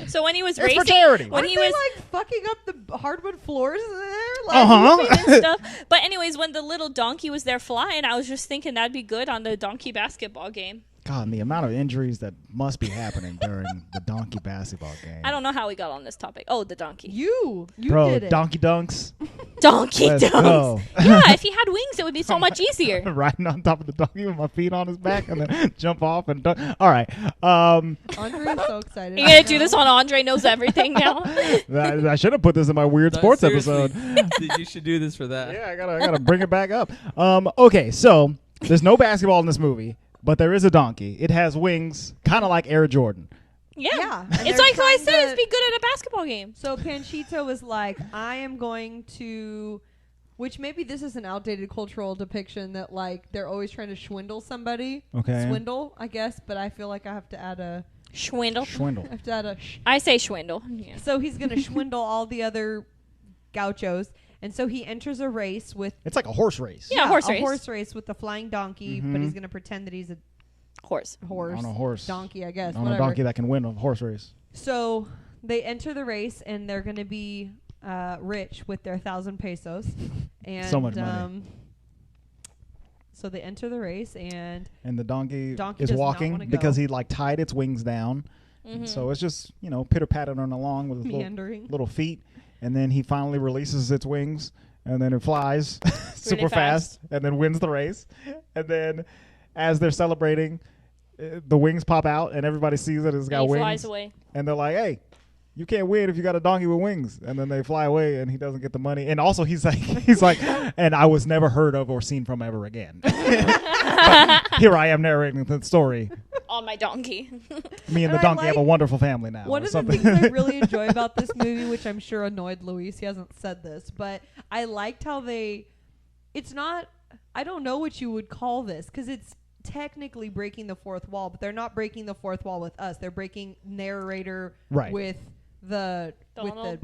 So when he was It's racing, for charity. when Aren't he they, was like fucking up the hardwood floors there? Like, and stuff. But anyways, when the little donkey was there flying, I was just thinking that'd be good on the donkey basketball game. God, and the amount of injuries that must be happening during the donkey basketball game. I don't know how we got on this topic. Oh, the donkey. You Bro, did it. donkey dunks. Donkey Let's dunks. go. Yeah, if he had wings, it would be so much easier. Riding on top of the donkey with my feet on his back and then jump off and dunk. All right. Andre's so excited. You're gonna do this on Andre Knows Everything now? I should have put this in my weird No, sports seriously. episode. You should do this for that. Yeah, I gotta bring it back up. Okay, so there's no basketball in this movie, but there is a donkey. It has wings, kind of like Air Jordan. Yeah, and It's they're like how I trying said, to- it's be good at a basketball game. So Panchito was like, I am going to... Which maybe this is an outdated cultural depiction that, like, they're always trying to swindle somebody. Okay. Swindle, I guess, but I feel like I have to add a... Schwindle. Schwindle. I have to add a... I say schwindle. Yeah. So he's going to swindle all the other gauchos. And so he enters a race with... It's like a horse race. Yeah, horse a race. horse race with the flying donkey, but Mhm. he's going to pretend that he's a Horse. horse. On a horse. Donkey, I guess. On whatever. a donkey that can win a horse race. So they enter the race, and they're going to be rich with their 1,000 pesos. And, So much money. So they enter the race, and And the donkey Donkey is does not walking wanna go. because he like tied its wings down. Mm-hmm. So it's just, pitter pattering along with his meandering. little feet. And then he finally releases its wings. And then it flies super Really fast. And then wins the race. And then as they're celebrating, the wings pop out. And everybody sees it. It's got he wings. flies away. And they're like, hey, you can't win if you got a donkey with wings. And then they fly away and he doesn't get the money. And also he's like, and I was never heard of or seen from ever again. But here I am narrating the story. On my donkey. Me and the And I donkey have a like- wonderful family now. One or of the something. things I really enjoy about this movie, which I'm sure annoyed Luis, he hasn't said this, but I liked how it's not, I don't know what you would call this, because it's technically breaking the fourth wall, but they're not breaking the fourth wall with us. They're breaking narrator Right. with Donald.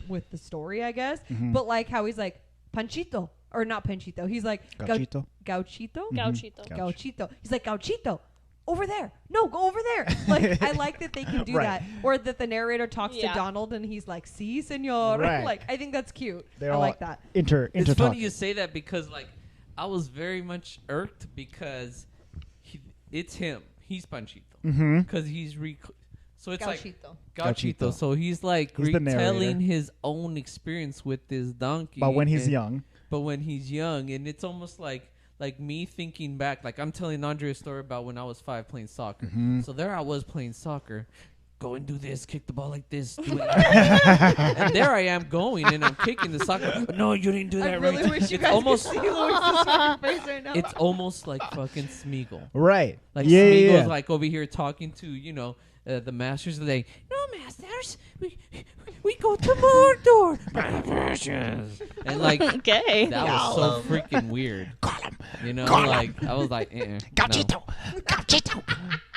with the story, I guess. Mhm. But like how he's like Panchito, or not Panchito. He's like Gauchito. Gauchito. Gauchito. Gauch. Gauchito. He's like Gauchito. Over there. No, go over there. Like I like that they can do Right. that, or that the narrator talks Yeah. to Donald and he's like, "Si, senor." Right. Like I think that's cute. They're I all like that. It's intertalk. funny you say that because I was very much irked because it's him. He's Panchito Mm-hmm. because he's so it's like Gauchito. Gauchito. So he's like He's the retelling narrator. his own experience with this donkey. But when he's and- young. But when he's young, and it's almost like me thinking back, like I'm telling Andre a story about when I was 5 playing soccer. Mhm. So there I was playing soccer. Go and do this, kick the ball like this, do it like that. And there I am going, and I'm kicking the soccer. No, you didn't do that I really right. wish you It's guys almost, could see Luis's fucking face right now. it's almost like fucking Smeagol. Right. Like yeah, Smeagol's yeah. like over here talking to the masters. Like, no masters, we go to Mordor. And like Okay. that was so freaking weird. Like I was like, Gauchito. Gauchito.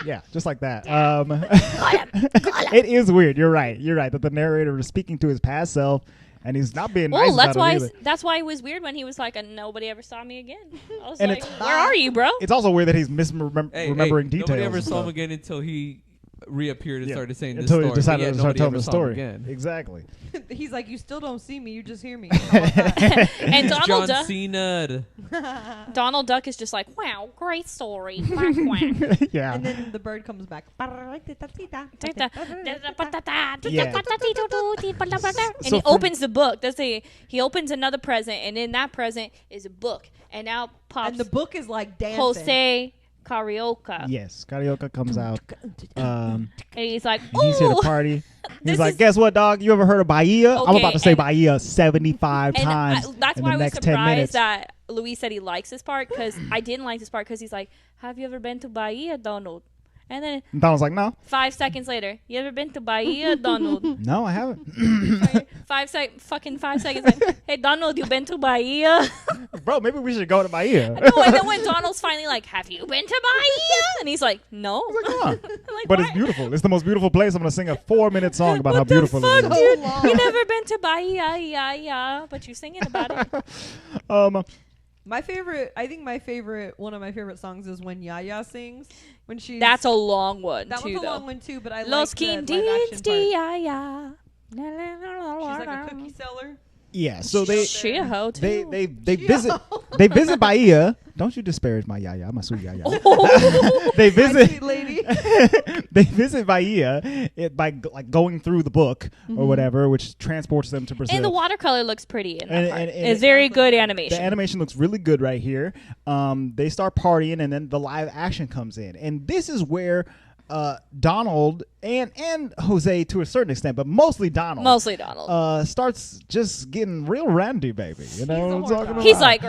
Yeah, just like that. It is weird. You're right. You're right that the narrator is speaking to his past self, and he's not being nice Well, that's about why. it either. That's why it was weird when he was like, "Nobody ever saw me again." I was And like, it's- "Where are you, bro?" It's also weird that he's misremembering Nobody details. ever and saw him stuff. again until he reappeared and started saying this until story. he decided but to start nobody telling ever the saw him story. again. Exactly. He's like, you still don't see me, you just hear me. And John Donald Duck. Cena. Donald Duck is just like, wow, great story. Quack, quack. Yeah. And then the bird comes back. And So he opens the book. He opens another present, and in that present is a book. And out pops And the book is like dancing. Jose Carioca. Yes, Carioca comes out. And he's like, He's here to ooh. party. This He's like, is- guess what, dog? You ever heard of Baia? I'm Okay, about to say and- Baia 75 And times that's in why the I was next 10 minutes. surprised that Luis said he likes this part, because I didn't like this part, because he's like, have you ever been to Bahia, Donald? And then And Donald's like, no, 5 seconds later, you ever been to Bahia, Donald? no, I haven't. 5 seconds later, hey, Donald, you been to Bahia? Bro, maybe we should go to Baia. No, and then when Donald's finally like, have you been to Bahia? And he's like, no. Come on. I'm like, But "Why?" it's beautiful. It's the most beautiful place. I'm going to sing a 4-minute song about how What the beautiful fuck, it is. dude? So long. You never been to Bahia, yeah, but you're singing about it. My favorite, I think one of my favorite songs is when Yaya sings. When she's That's a long one, that too, one's a though. long one too, but I Los like the live Quindins action de part. Yaya. She's like a cookie seller. Yeah, so they She a hoe, too. they visit Bahia. Don't you disparage my Yaya, my sweet Yaya. They My visit sweet lady. they visit Bahia by like going through the book or whatever, which transports them to Brazil. And the watercolor looks pretty in that And- part. and It's very good animation. The animation looks really good right here. They start partying, and then the live action comes in, and this is where Donald and Jose to a certain extent, but mostly Donald. Mostly Donald. Starts just getting real randy, baby. You know what I'm He's a talking horn about? He's like,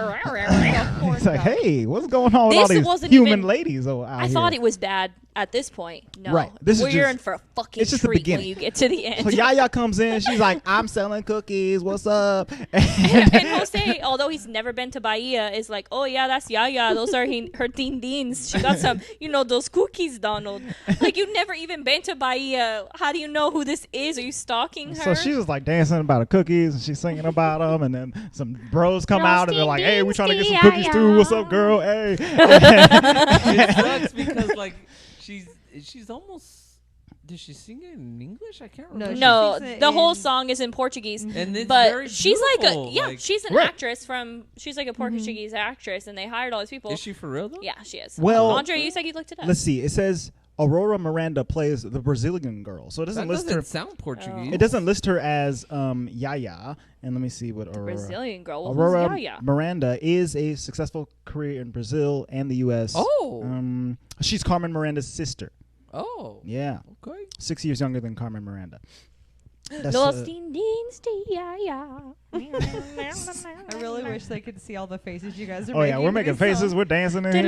He's like, hey, what's going on with all This these wasn't human even- ladies out I here? thought it was bad at this point. No. Right. This is We're just- in for a fucking it's just the treat when beginning. you get to the end. So Yaya comes in. She's like, I'm selling cookies. What's up? and Jose, although he's never been to Bahia, is like, oh yeah, that's Yaya. Those are her tindins. She got some, those cookies, Donald. Like, you've never even been to Bahia. How do you know who this is? Are you stalking her? So she was like dancing about the cookies, and she's singing about them, and then some bros come out, and they're like, "Hey, we trying to get some cookies too. What's up, girl? Hey." It sucks because like she's almost. Did she sing it in English? I can't remember. No, She sings it the whole in- song is in Portuguese. And it's But very she's like beautiful. Like, she's an Right. actress she's like a Portuguese actress, and they hired all these people. Is she for real though? Yeah, she is. Well- Andre, you said you looked it up. Let's see. It says Aurora Miranda plays the Brazilian girl, so it doesn't That list doesn't her. sound Portuguese. It doesn't list her as Yaya. And let me see what Aurora. Brazilian girl. Well, Aurora who's Yaya? Miranda is a successful career in Brazil and the U.S. Oh. She's Carmen Miranda's sister. Oh. Yeah, Okay. 6 years younger than Carmen Miranda. That's, Los tindins de Yaya. I really wish they could see all the faces you guys are oh making. yeah, we're making faces. We're dancing in here.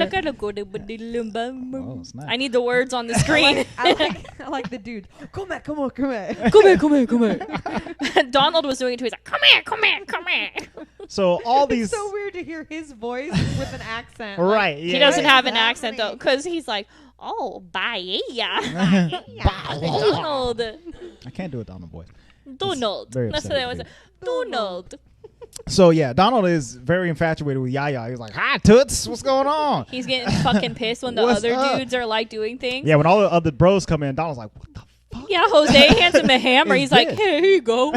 Oh, snap. I need the words on the screen. I like the dude. Come on. Come here. Donald was doing it too. He's like, come here. So all It's these, so weird to hear his voice with an accent. Like, right? Yeah. He doesn't have an Exactly. accent though, because he's like, oh, Baia. Donald. I can't do a Donald voice. Donald. very That's what I was. upsetting Donald. So yeah, Donald is very infatuated with Yaya. He's like, "Hi, Toots, what's going on?" He's getting fucking pissed when the What's other up? dudes are like doing things. Yeah, when all the other bros come in, Donald's like, "What the fuck?" Yeah, Jose hands him a hammer. Is He's like, this? hey, here you go.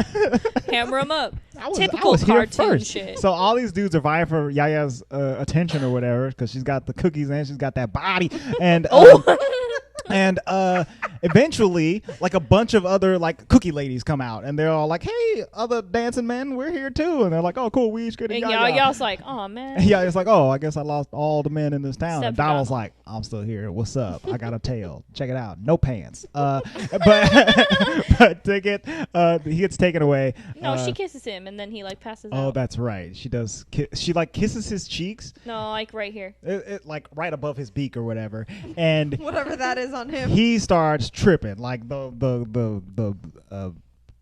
Hammer him up. I Typical was here cartoon first. shit. So all these dudes are vying for Yaya's attention or whatever because she's got the cookies and she's got that body. And and eventually, like a bunch of other like cookie ladies come out, and they're all like, "Hey, other dancing men, we're here too." And they're like, "Oh, cool, we each get a And Yaya." y'all's like, oh, man. Yeah, it's like, "Oh, I guess I lost all the men in this town." Except And for Donald's Donald. like, "I'm still here. What's up? I got a tail. Check it out. No pants." But he gets taken away. No, she kisses him, and then he, like, passes Oh, out. that's right. She does. She like kisses his cheeks, No, like, right here. like right above his beak or whatever, and Whatever that is on him. he starts tripping. Like the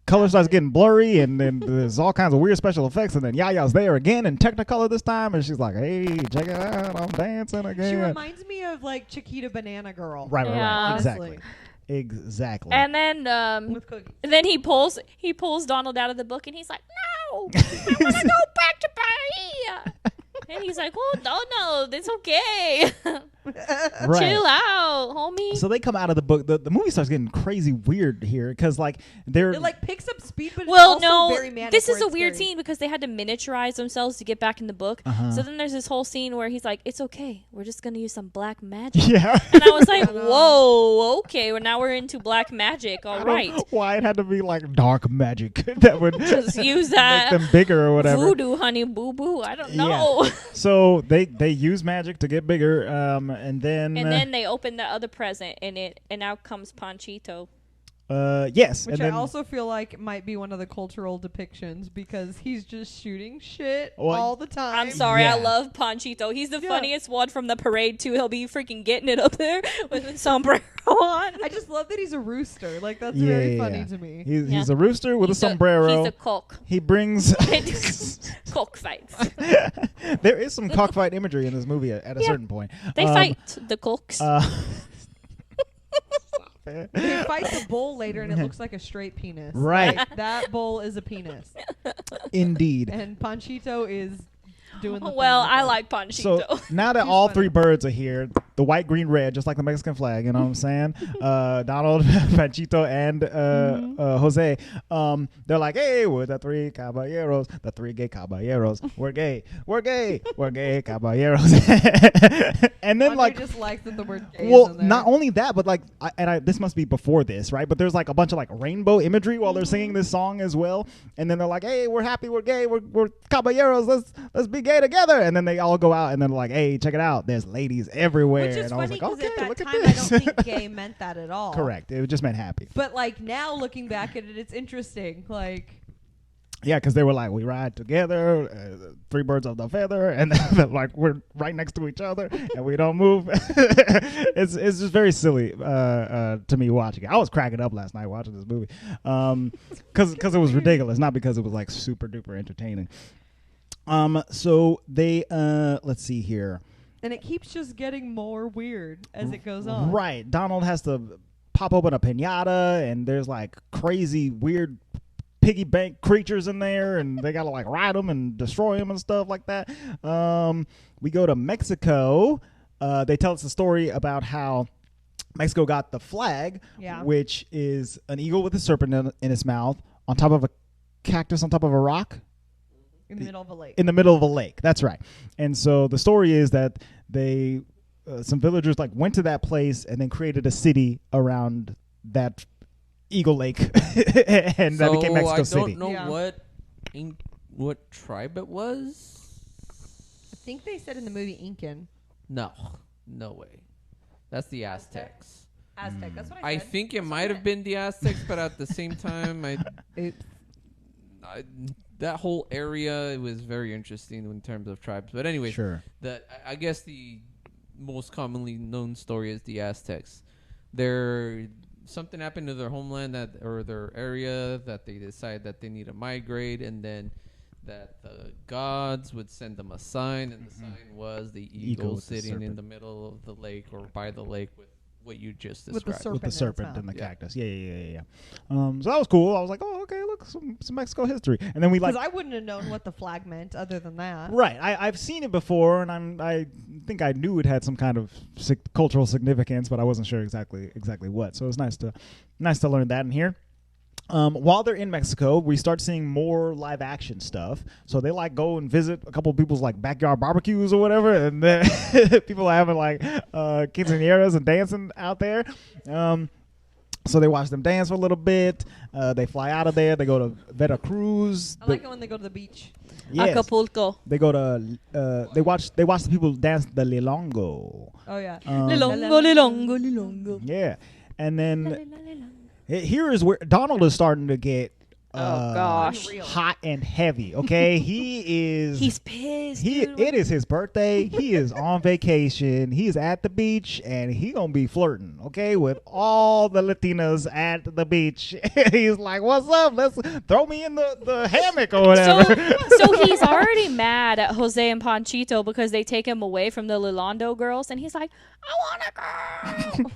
color starts getting blurry, and then there's all kinds of weird special effects, and then Yaya's there again in Technicolor this time, and she's like, "Hey, check it out, I'm dancing again." She reminds me of like Chiquita Banana Girl. right, Yeah. exactly, Honestly. exactly. And then With cookies. and then he pulls Donald out of the book, and he's like, no, I want to go back to Bahia. And he's like, oh, no, it's okay. Right. Chill out, homie. So they come out of the book. The movie starts getting crazy weird here because like they're It like picks up speed, but Well, it's also no, very manic this is where a it's weird scary. scene because they had to miniaturize themselves to get back in the book. Uh-huh. So then there's this whole scene where he's like, "It's okay, we're just gonna use some black magic." yeah. And I was like, "Whoa, okay, well now we're into black magic. I All don't right, know why it had to be like dark magic that would just use make that them bigger or whatever. voodoo, honey, boo boo. I don't Yeah. know." So they use magic to get bigger, and then And then they open the other present, and out comes Panchito. yes, Which and I then also feel like might be one of the cultural depictions because he's just shooting shit Well, all the time. I'm sorry, I Yeah. love Panchito. He's the Yeah. funniest one from the parade too. He'll be freaking getting it up there with his sombrero on. I just love that he's a rooster. Like that's Yeah, very yeah, funny yeah. to me. he's a rooster with He's a sombrero. He's a cock. He brings. Cockfights. There is some cockfight imagery in this movie at a Yeah. certain point. They fight the cocks. They fight the bull later, and it looks like a straight penis. Right. Like, that bull is a penis, Indeed. and Panchito is doing the. Well, thing with I it. like So Panchito. now that He's all funny. three birds are here, the white, green, red, just like the Mexican flag, you know what I'm saying? Donald, Panchito, and Jose, they're like, hey, we're the three caballeros, the three gay caballeros. We're gay. We're gay. We're gay caballeros. And then Andre like, just likes that the word gay well, is in there. not only that, but like, this must be before this, right? But there's like a bunch of like rainbow imagery while they're singing this song as well. And then they're like, hey, we're happy, we're gay, we're caballeros, let's be gay together. And then they all go out and then like, hey, check it out, there's ladies everywhere. Which is and I was funny like, because okay, at look that at time I this. don't think gay meant that at all. Correct. It just meant happy. But like now looking back at it, it's interesting. Like Yeah, because they were like, we ride together, three birds of the feather, and then, like we're right next to each other and we don't move. It's just very silly to me watching it. I was cracking up last night watching this movie because it was ridiculous, not because it was like super duper entertaining. So they let's see here. and it keeps just getting more weird as it goes on. Right, Donald has to pop open a piñata, and there's like crazy weird piggy bank creatures in there, and they gotta like ride them and destroy them and stuff like that. We go to Mexico. They tell us a story about how Mexico got the flag, Yeah. which is an eagle with a serpent in its mouth on top of a cactus on top of a rock In the middle of a lake. in the middle of a lake. That's right. And so the story is that they some villagers like went to that place and then created a city around that Eagle Lake, and that became Mexico City. I don't know Yeah. what tribe it was. I think they said in the movie Incan. No way. That's the Aztecs. Aztec. That's what I said. think it That's might what have been the Aztecs, but at the same time, Oops. that whole area it was very interesting in terms of tribes. But anyway, Sure. I guess the most commonly known story is the Aztecs. Something happened to their homeland or their area that they decide that they need to migrate, and then that the gods would send them a sign, and the sign was the eagle with the sitting in serpent. the middle of the lake or by the lake with what you just With the described. With the in its serpent mouth. and the Yeah. cactus. Yeah. So that was cool. I was like, oh, okay, look, some Mexico history. And then we like, Because I wouldn't have known what the flag meant other than that. right. I've seen it before, and I think I knew it had some kind of cultural significance, but I wasn't sure exactly what. So it was nice to learn that in here. While they're in Mexico, we start seeing more live action stuff. So they like go and visit a couple of people's like backyard barbecues or whatever, and then people are having like quinceañeras and dancing out there. So they watch them dance for a little bit. They fly out of there. They go to Veracruz. I like it when they go to the beach. Yes. Acapulco. They go to they watch the people dance the lilongo. Oh yeah. Lilongo. Yeah, and then here is where Donald is starting to get Oh, gosh. hot and heavy. Okay, He's pissed. dude. It is his birthday. He is on vacation. He's at the beach, and he gonna be flirting. Okay, with all the Latinas at the beach. He's like, "What's up? Let's throw me in the hammock or whatever." So he's already mad at Jose and Panchito because they take him away from the Lilando girls, and he's like, "I want to go."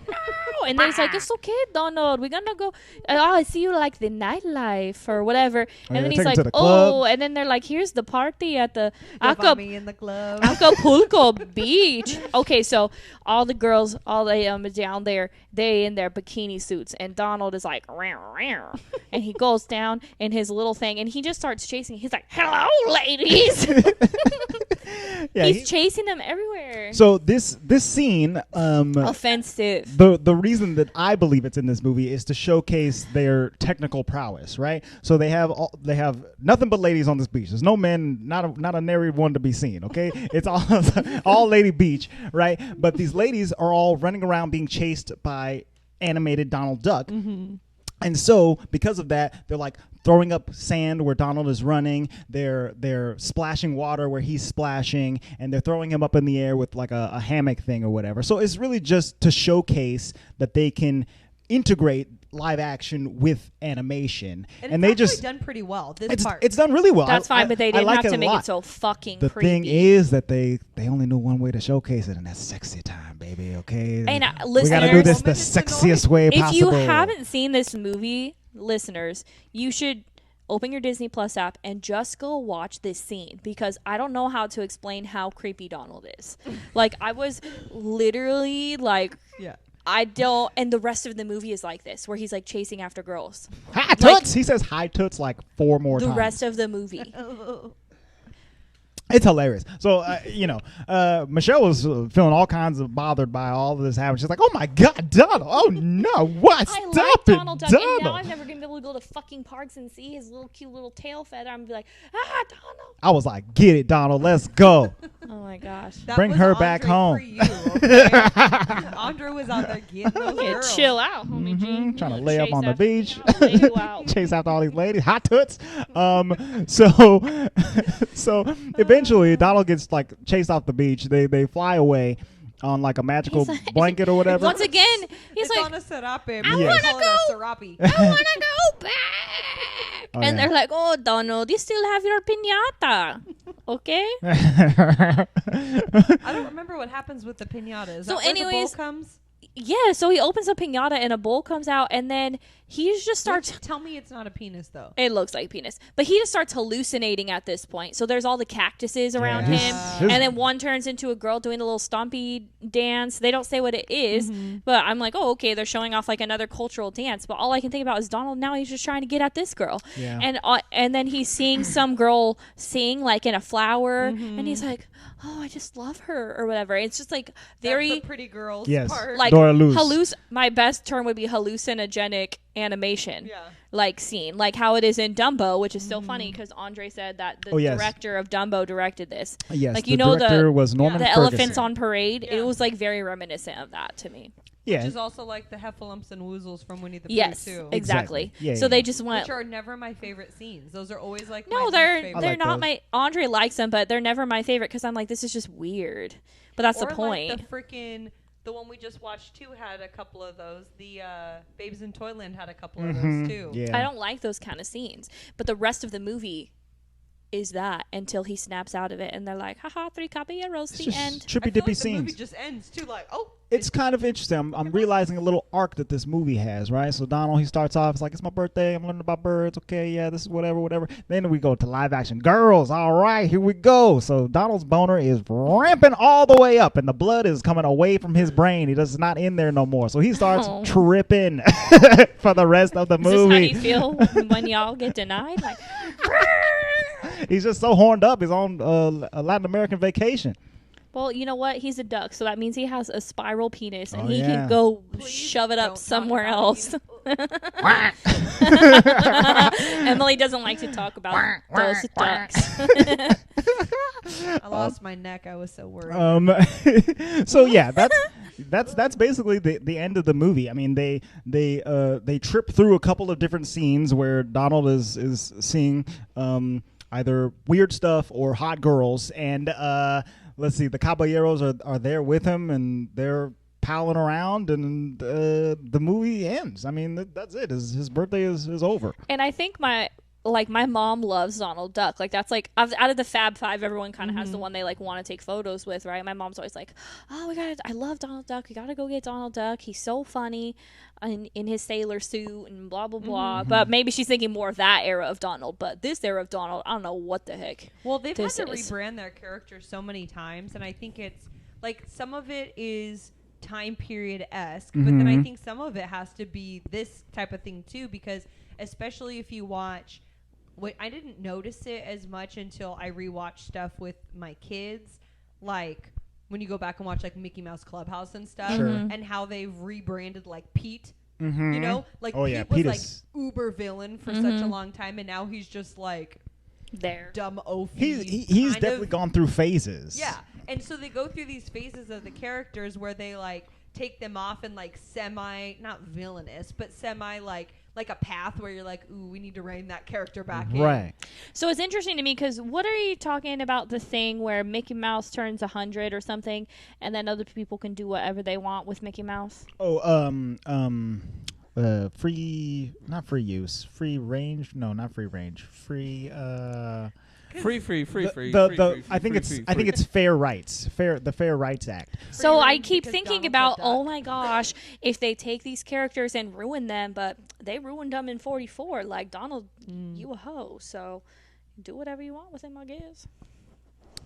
No. And then he's like, "It's okay, Donald. We're gonna go. I see you like the nightlife or whatever. And yeah, then take he's him to like, the club. oh, and then they're like, here's the party at the You find me in the club. Acapulco Beach. Okay, so all the girls, all the down there, they in their bikini suits, and Donald is like, "Row, row," and he goes down in his little thing, and he just starts chasing. He's like, "Hello, ladies." Yeah, He's chasing them everywhere. so this scene, Offensive. the reason that I believe it's in this movie is to showcase their technical prowess, right? So they have nothing but ladies on this beach. There's no men, not a nary one to be seen. Okay, it's all lady beach, right? But these ladies are all running around being chased by animated Donald Duck. Mm-hmm. And so, because of that, they're like throwing up sand where Donald is running. They're splashing water where he's splashing, and they're throwing him up in the air with like a hammock thing or whatever. So it's really just to showcase that they can integrate live action with animation, And they it's just done pretty well. This part. it's done really well. That's fine, but they I didn't like have to a make lot. it so fucking The creepy. thing is that they only knew one way to showcase it, and that's sexy time, baby. Okay, And, we gotta do this listeners, the sexiest way if possible. you haven't seen this movie, listeners, you should open your Disney Plus app and just go watch this scene, because I don't know how to explain how creepy Donald is. Like, I was literally like, yeah. I don't, and the rest of the movie is like this, where he's like chasing after girls. Hi toots. He says hi toots like 4 more The times. rest of the movie. It's hilarious. So, Michelle was feeling all kinds of bothered by all of this happening. She's like, oh my God, Donald. Oh no, what? I Stop like it, Donald Duck, and now Donald. I'm never going to be able to go to fucking parks and see his little cute little tail feather. I'm going to be like, Donald. I was like, get it, Donald. Let's go. Oh my gosh. That Bring was her back Andre home. For you, okay? Andre was out there getting those Yeah, girls. chill out, homie G. Trying to lay up Chase on the after- beach. I'll lay you out. Chase after all these ladies. Hot toots. So eventually Donald gets like chased off the beach. They fly away on like a magical He's like- blanket or whatever. Once again, he's It's like, on a serape. I We wanna call it go. a serape. I want to go back. Oh, And yeah. they're like, oh, Donald, you still have your piñata. Okay? I don't remember what happens with the piñata. Is So that where the bowl anyways- comes? Yeah, so he opens a piñata and a bowl comes out, and then he just starts. Tell me it's not a penis, though. It looks like penis. But he just starts hallucinating at this point. So there's all the cactuses around his- him. his- And then one turns into a girl doing a little stompy dance. They don't say what it is, Mm-hmm. but I'm like, oh, okay, they're showing off like another cultural dance. But all I can think about is Donald now he's just trying to get at this girl. Yeah. And then he's seeing some girl sing like in a flower. Mm-hmm. And he's like, oh, I just love her or whatever. It's just like That's very the pretty girls Yes. part. like Dora Luz. my best term would be hallucinogenic animation. Yeah. Like scene, like how it is in Dumbo, which is still funny because Andre said that the Oh, yes. director of Dumbo directed this. Yes, like the you know director was Norman the Ferguson. elephants on parade. Yeah. It was like very reminiscent of that to me. Yeah. Which is also like the heffalumps and woozles from Winnie the Pooh, Yes, too. exactly. Yeah, so yeah. they just went. Which are never my favorite scenes. Those are always like my No, least they're favorite. they're like not those. my. Andre likes them, but they're never my favorite because I'm like, this is just weird. But that's Or the point. Like the freaking the one we just watched too had a couple of those. The Babes in Toyland had a couple of those too. Yeah. I don't like those kind of scenes. But the rest of the movie is that until he snaps out of it and they're like, haha, Three Caballeros, It's the just end. I trippy feel dippy like the movie scenes. just ends too. Like, oh, It's kind of interesting. I'm realizing a little arc that this movie has, right? So Donald, he starts off, it's like, it's my birthday, I'm learning about birds, okay, yeah, this is whatever. Then we go to live action. Girls, all right, here we go. So Donald's boner is ramping all the way up, and the blood is coming away from his brain. He does not in there no more. So he starts Oh. tripping for the rest of the Is this how movie. you feel when y'all get denied? Like, He's just so horned up. He's on a Latin American vacation. well, you know what? He's a duck, so that means he has a spiral penis, and Oh, he yeah. can go Please shove it don't up talk somewhere about else. Emily doesn't like to talk about those ducks. I lost my neck. I was so worried. So yeah, that's basically the end of the movie. I mean, they trip through a couple of different scenes where Donald is seeing either weird stuff or hot girls, and let's see, the Caballeros are there with him, and they're palling around, and the movie ends. I mean, that's it. His birthday is over. And I think like my mom loves Donald Duck. Like that's like out of the Fab Five, everyone kind of has the one they like want to take photos with, right? My mom's always like, "Oh, I love Donald Duck. We gotta go get Donald Duck. He's so funny, in his sailor suit and blah blah blah." But maybe she's thinking more of that era of Donald. But this era of Donald, I don't know what the heck. Well, they've had this to is. rebrand their characters so many times, and I think it's like some of it is time period esque, but then I think some of it has to be this type of thing too, because especially if you watch. I didn't notice it as much until I rewatched stuff with my kids, like when you go back and watch like Mickey Mouse Clubhouse and stuff, Sure. and how they've rebranded like Pete. You know, like yeah, Pete was is- like uber villain for such a long time, and now he's just like There. dumb oafy. He's definitely gone through phases. Yeah, and so they go through these phases of the characters where they like take them off in like semi, not villainous, but semi like a path where you're like, ooh, we need to rein that character back in. Right. So it's interesting to me because what are you talking about, the thing where Mickey Mouse turns 100 or something, and then other people can do whatever they want with Mickey Mouse? Free, not free use, free range. No, not free range. Free. Free. I think it's fair rights. The Fair Rights Act. So I reign keep because thinking Donald about, said oh that. my gosh, if they take these characters and ruin them, but they ruined them in 44. Like, Donald, you a hoe, so do whatever you want with him, I guess.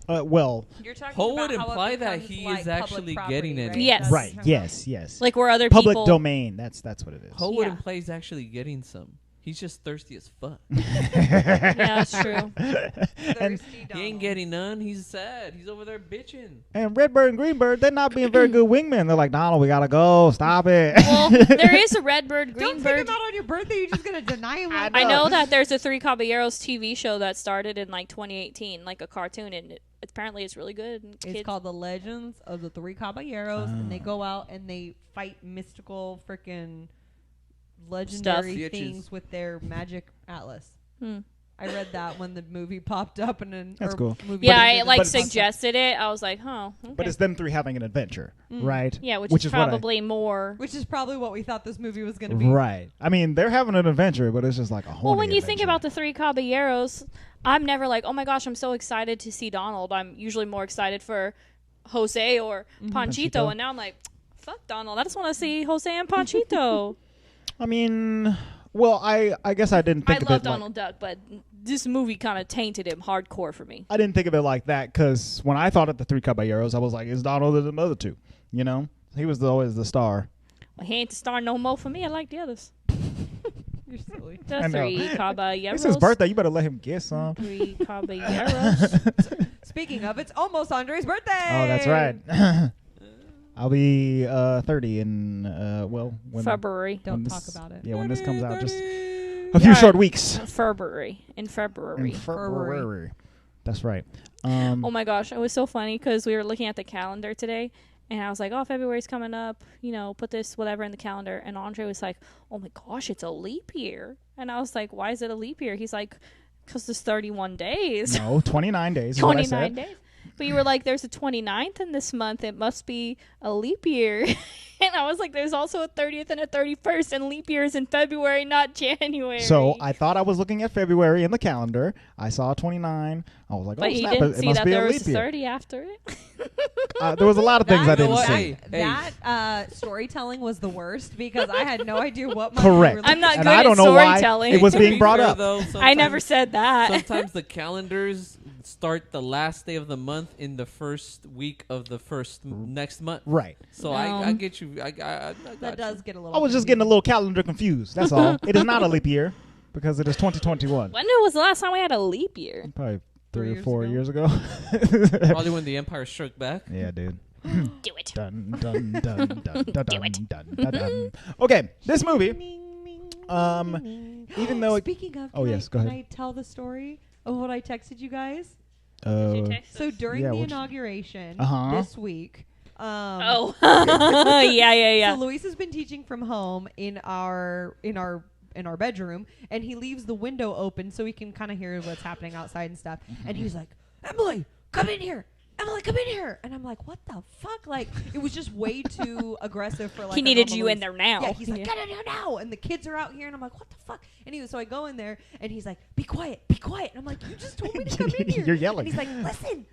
Well, You're talking Ho about would how it imply that becomes, he like, is public actually property, getting it. right? Yes. That's right. what- Yes. Like, where other Public people... domain. That's what it is. Ho would Yeah. imply he's actually getting some. He's just thirsty as fuck. Yeah, that's true. And- Thirsty He ain't Donald. getting none. He's sad. He's over there bitching. And Redbird and Greenbird, they're not being very good wingmen. They're like, Donald, we gotta go. Stop it. Well, there is a Redbird, Don't take Greenbird. him out on your birthday. You're just gonna deny him. Like I know that there's a Three Caballeros TV show that started in like 2018, like a cartoon, and apparently it's really good. And It's kids- called The Legends of the Three Caballeros, and they go out and they fight mystical freaking legendary Stuff. things with their magic atlas. Hmm. I read that when the movie popped up, and then That's cool. Movie Yeah, But I it's- like but it's- suggested it. I was like, huh. Okay. But it's them three having an adventure, right? Yeah, which is what I- probably more. which is probably what we thought this movie was going to be. Right. I mean, they're having an adventure, but it's just like a whole. Well, when you think about the Three Caballeros, I'm never like, oh my gosh, I'm so excited to see Donald. I'm usually more excited for Jose or Panchito, Panchito. and now I'm like, fuck Donald. I just want to see Jose and Panchito. I mean, well, I guess I didn't I think of love it like, Donald Duck, but this movie kind of tainted him hardcore for me. I didn't think of it like that because when I thought of the Three Caballeros, I was like, is Donald the other two? You know, he was always the star. Well, he ain't the star no more for me. I like the others. You're silly. The I know. Three Caballeros. It's his birthday. You better let him get some. Three Caballeros. Speaking of, it's almost Andre's birthday. Oh, that's right. I'll be 30 in when February. when Don't this- talk about it. Yeah, when this comes out, just a few Yeah. short weeks. February. In February. In February. That's right. Oh my gosh, it was so funny because we were looking at the calendar today, and I was like, "Oh, February's coming up. You know, put this whatever in the calendar." And Andre was like, "Oh my gosh, it's a leap year." And I was like, "Why is it a leap year?" He's like, "Because there's 31 days, No, 29 days. Is what I 29 said. days." But you were like, "There's a 29th in this month. It must be a leap year." And I was like, "There's also a 30th and a 31st, and leap year is in February, not January." So I thought I was looking at February in the calendar. I saw 29. I was like, but oh he snap! didn't It see must that be there a was leap year. 30 after it. There was a lot of things I That- didn't what? see. Hey. That storytelling was the worst because I had no idea what. Correct. I'm not And good I don't at know why storytelling. it was To being be brought fair, up. though, I never sometimes- said that. Sometimes the calendars start the last day of the month in the first week of the next month. Right. So I No. get you. I got That you. does get a little. I was just getting a little calendar confused. That's all. It is not a leap year because it is 2021. When was the last time we had a leap year? Probably 3 or years 4 ago. years ago. Probably when the Empire struck back. Yeah, dude. Do it. Dun dun dun dun dun dun Do it. dun dun dun. Okay, this movie. Even though it, Speaking of, Oh, can yes, I, go can ahead. I tell the story of what I texted you guys? uh, So during Yeah, the what'd you- inauguration Uh-huh. this week, Oh, yeah. so Luis has been teaching from home in our bedroom, and he leaves the window open so he can kind of hear what's happening outside and stuff. And he's like, "Emily, come in here." I'm like, come in here. And I'm like, what the fuck? Like, it was just way too aggressive for like. He needed you in there now. Yeah, he's like, get in here now. And the kids are out here. And I'm like, what the fuck? Anyway, so I go in there and he's like, be quiet. And I'm like, you just told me to come in here. You're yelling. And he's like, listen.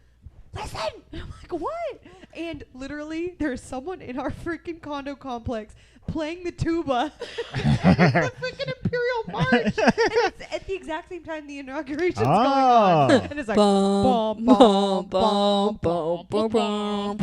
And I'm like, what? And literally, there's someone in our freaking condo complex playing the tuba. The freaking Imperial March. And it's at the exact same time the inauguration's going on. And it's like, bum, bum, bum, bum, bum, bum,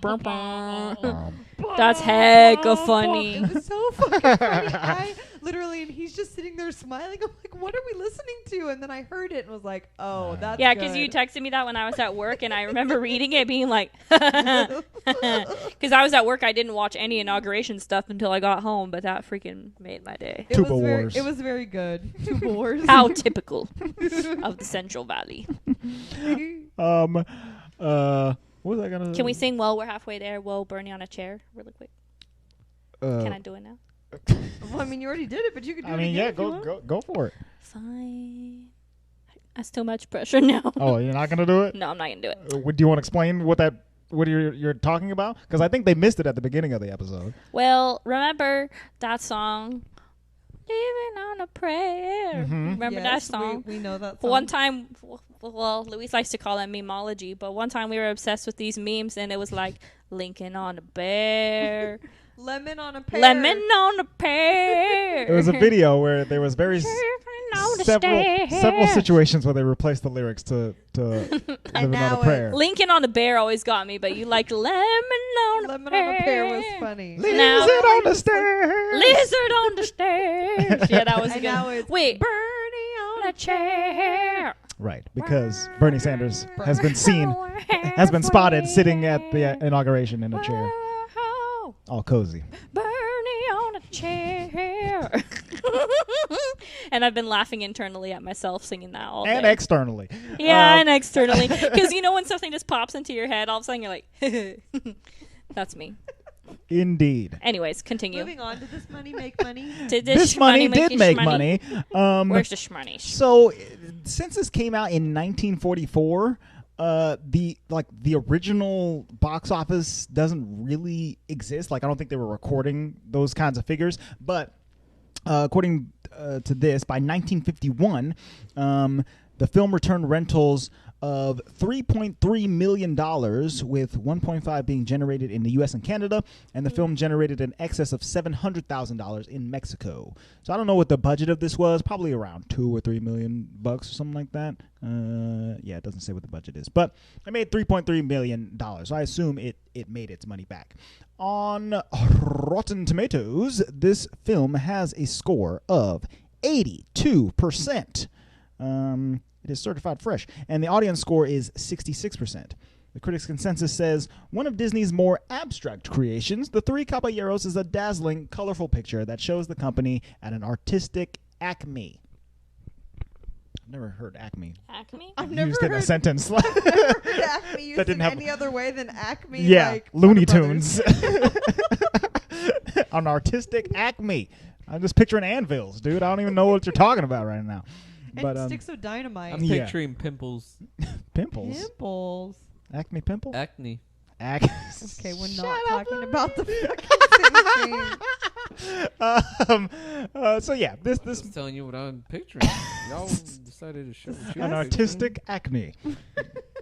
bum, bum. That's hecka funny. It was so fucking funny. I literally, and he's just sitting there smiling. I'm like, what are we listening to? And then I heard it and was like, oh, that's Yeah, because good. you texted me that when I was at work, and I remember reading it being like, because I was at work, I didn't watch any inauguration stuff until I got home, but that freaking made my day. It Tuba was very, Wars. it was very good. Tuba Wars. How typical of the Central Valley. What was I gonna? Can we sing "Well, We're Halfway There"? Whoa, Bernie on a chair, really quick. Can I do it now? Well, I mean, you already did it, but you could do I it mean, again yeah, if you go want. go for it. Fine. That's too much pressure now. Oh, you're not gonna do it? No, I'm not gonna do it. Do you want to explain what you're talking about? Because I think they missed it at the beginning of the episode. Well, remember that song, "Living on a Prayer"? Remember that Yes, song? We know that song. One time, well, Luis likes to call it memology, but one time we were obsessed with these memes, and it was like Lincoln on a bear, Lemon on a pear. lemon on a pear. It was a video where there was very several several situations where they replaced the lyrics to Living on now a Prayer. Lincoln on a bear always got me, but you liked lemon on a Lemon pear. on a pear was funny. Lizard Now- on the stairs. Lizard on the stairs. Yeah, that was And good. now it's Wait, Bernie on a chair. Right, because Bernie Sanders has been spotted sitting at the inauguration in a chair, Whoa, all cozy. Bernie on a chair. And I've been laughing internally at myself singing that all And day. externally. Yeah, and externally. Because you know when something just pops into your head, all of a sudden you're like, that's me. Indeed. Anyways, continue. Moving on. Did this money make money? Did This money did make money. Where's the shmoney? So, since this came out in 1944, the original box office doesn't really exist. Like, I don't think they were recording those kinds of figures. But according to this, by 1951, the film returned rentals of $3.3 million, with $1.5 being generated in the U.S. and Canada, and the film generated an excess of $700,000 in Mexico. So I don't know what the budget of this was, probably around $2 or $3 million or something like that. Yeah, it doesn't say what the budget is, but it made $3.3 million. So I assume it made its money back. On Rotten Tomatoes, this film has a score of 82%. It is certified fresh, and the audience score is 66%. The critics' consensus says, one of Disney's more abstract creations, The Three Caballeros is a dazzling, colorful picture that shows the company at an artistic acme. I've never heard acme Acme? I've never used in a heard sentence. Acme used That didn't in have- any other way than Acme. Yeah, like Looney Warner Brothers. Tunes. An artistic acme. I'm just picturing anvils, dude. I don't even know what you're talking about right now. And But sticks of dynamite. I'm Yeah. picturing pimples, pimples. Pimples. Acme pimple? acne. Okay, we're not talking about the fucking thing. So yeah, this Just telling you what I'm picturing. Y'all decided to show what you an were artistic acne, and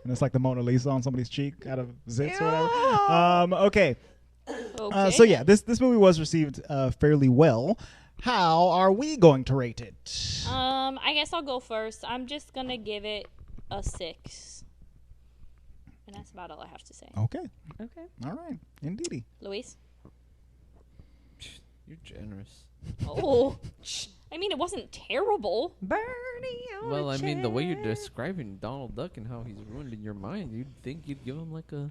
it's like the Mona Lisa on somebody's cheek out of zits or whatever. Ew. Okay. Okay. So yeah, this movie was received fairly well. How are we going to rate it? I guess I'll go first. I'm just gonna give it a 6. And that's about all I have to say. Okay. Okay. All right. Indeedy. Luis? You're generous. Oh. I mean, it wasn't terrible. Bernie on Well, a I mean, the way you're chair. describing Donald Duck and how he's ruined in your mind, you'd think you'd give him like a.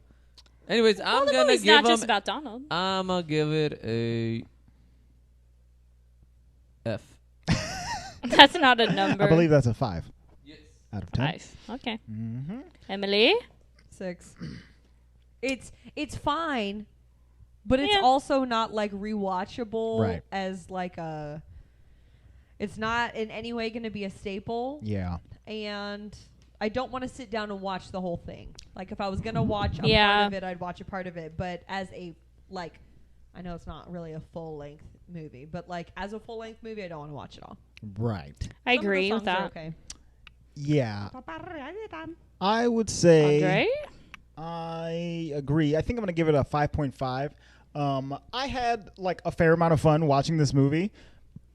Anyways, Well, I'm the gonna movie's give not just him. about Donald. I'm gonna give it a F. That's not a number. I believe that's a 5 Yes. out of 10. 5. Okay. Mm-hmm. Emily? 6. It's fine, but it's Yeah. also not like rewatchable Right. as like a. It's not in any way going to be a staple, Yeah. and I don't want to sit down and watch the whole thing. Like if I was gonna watch a part of it, I'd watch a part of it. But as a like, I know it's not really a full length movie, but like as a full length movie, I don't want to watch it all. Right. I Some of the agree with songs are that. Okay. Yeah. I would say Andre? I agree. I think I'm going to give it a 5.5. I had like a fair amount of fun watching this movie,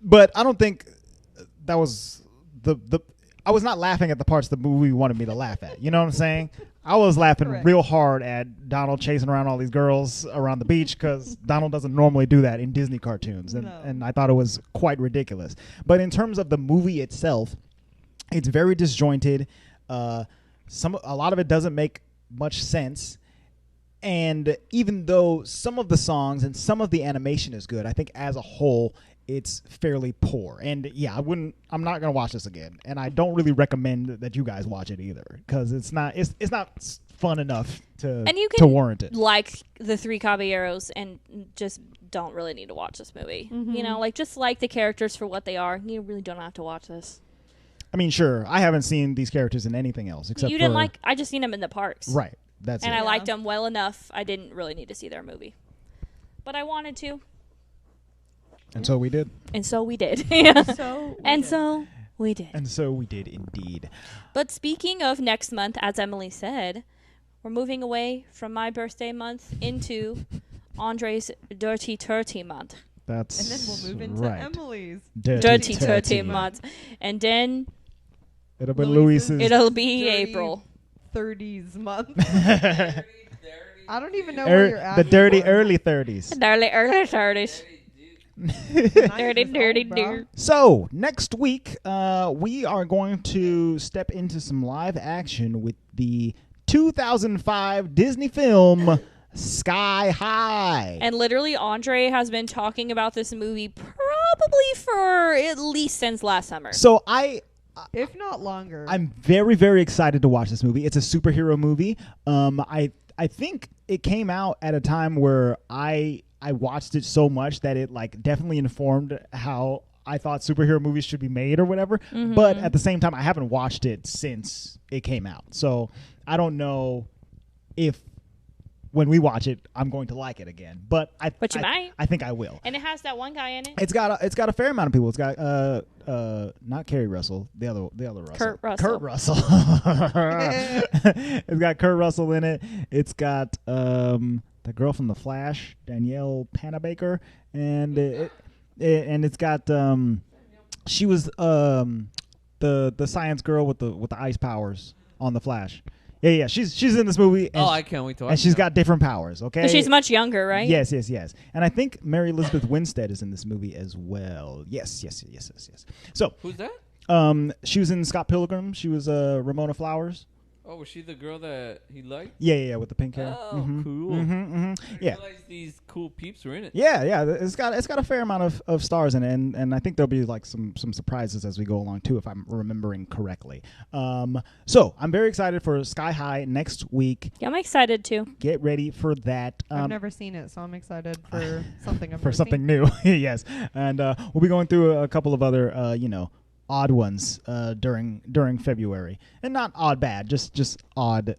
but I don't think that was I was not laughing at the parts the movie wanted me to laugh at. You know what I'm saying? I was laughing Correct. real hard at Donald chasing around all these girls around the beach because Donald doesn't normally do that in Disney cartoons, and I thought it was quite ridiculous. But in terms of the movie itself, it's very disjointed. A lot of it doesn't make much sense. And even though some of the songs and some of the animation is good, I think as a whole it's fairly poor. And yeah, I'm not going to watch this again. And I don't really recommend that you guys watch it either because it's not fun enough to warrant it. Like the Three Caballeros and just don't really need to watch this movie. You know, like just like the characters for what they are. You really don't have to watch this. I mean, sure, I haven't seen these characters in anything else except you didn't like. I just seen them in the parks, right. That's and it. I liked them well enough. I didn't really need to see their movie, but I wanted to, and so we did. and so we did. Yeah. So So we did. And so we did indeed. But speaking of next month, as Emily said, we're moving away from my birthday month into Andre's Dirty Turty month. That's and then we'll move into right. Emily's Dirty Turty month, and then It'll be Louise's- Luis's. it'll be Dirty April. 30s month. I don't even know where you're at. The dirty anymore. early 30s. Early 30s. Dirty, dirty, dirty. So next week, we are going to step into some live action with the 2005 Disney film Sky High. And literally, Andre has been talking about this movie probably for at least since last summer. So If not longer. I'm very, very excited to watch this movie. It's a superhero movie. I think it came out at a time where I watched it so much that it like definitely informed how I thought superhero movies should be made or whatever. But at the same time, I haven't watched it since it came out. So I don't know if when we watch it, I'm going to like it again. But you might. I think I will. And it has that one guy in it. It's got a fair amount of people. It's got not Kerry Russell, the other Russell. Kurt Russell. Kurt Russell. It's got Kurt Russell in it. It's got the girl from The Flash, Danielle Panabaker, and it's got she was the science girl with the ice powers on The Flash. Yeah, she's in this movie. And I can't wait to watch and she's that. got different powers, okay? But she's much younger, right? Yes. And I think Mary Elizabeth Winstead is in this movie as well. Yes. So, Who's that? she was in Scott Pilgrim. She was Ramona Flowers. Oh, was she the girl that he liked? Yeah, with the pink hair. Oh, cool. Yeah. I didn't realize these cool peeps were in it. Yeah. It's got a fair amount of stars in it, and I think there'll be like some surprises as we go along too, if I'm remembering correctly. So I'm very excited for Sky High next week. Yeah, I'm excited too. Get ready for that. I've never seen it, so I'm excited for something. For something new. Yes, and we'll be going through a couple of other odd ones during February, and not odd bad, just odd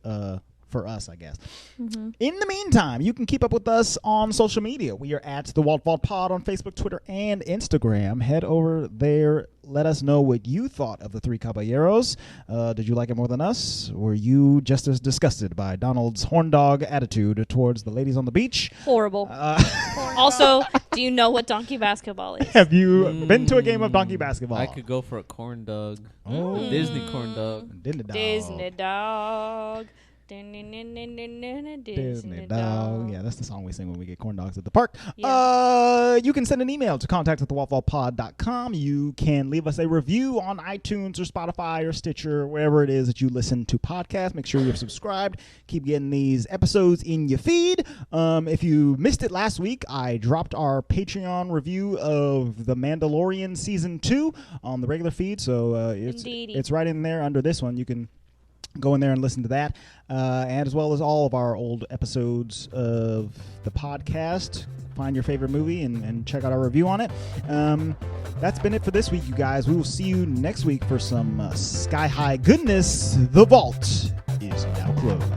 for us, I guess. In the meantime, you can keep up with us on social media. We are at the Walt Vault Pod on Facebook, Twitter, and Instagram. Head over there. Let us know what you thought of the Three Caballeros. Did you like it more than us? Were you just as disgusted by Donald's horn dog attitude towards the ladies on the beach? Horrible. Also, do you know what donkey basketball is? Have you been to a game of donkey basketball? I could go for a corn dog. Oh. Disney corn dog. Disney dog. Disney dog. Disney dog. Yeah, that's the song we sing when we get corn dogs at the park. Yeah. You can send an email to contact@thewaltvaultpod.com. You can leave us a review on iTunes or Spotify or Stitcher, wherever it is that you listen to podcasts. Make sure you're subscribed. Keep getting these episodes in your feed. If you missed it last week, I dropped our Patreon review of The Mandalorian Season 2 on the regular feed, so it's right in there under this one. You can Go in there and listen to that, and as well as all of our old episodes of the podcast. Find your favorite movie and check out our review on it. That's been it for this week, you guys. We will see you next week for some sky-high goodness. The vault is now closed.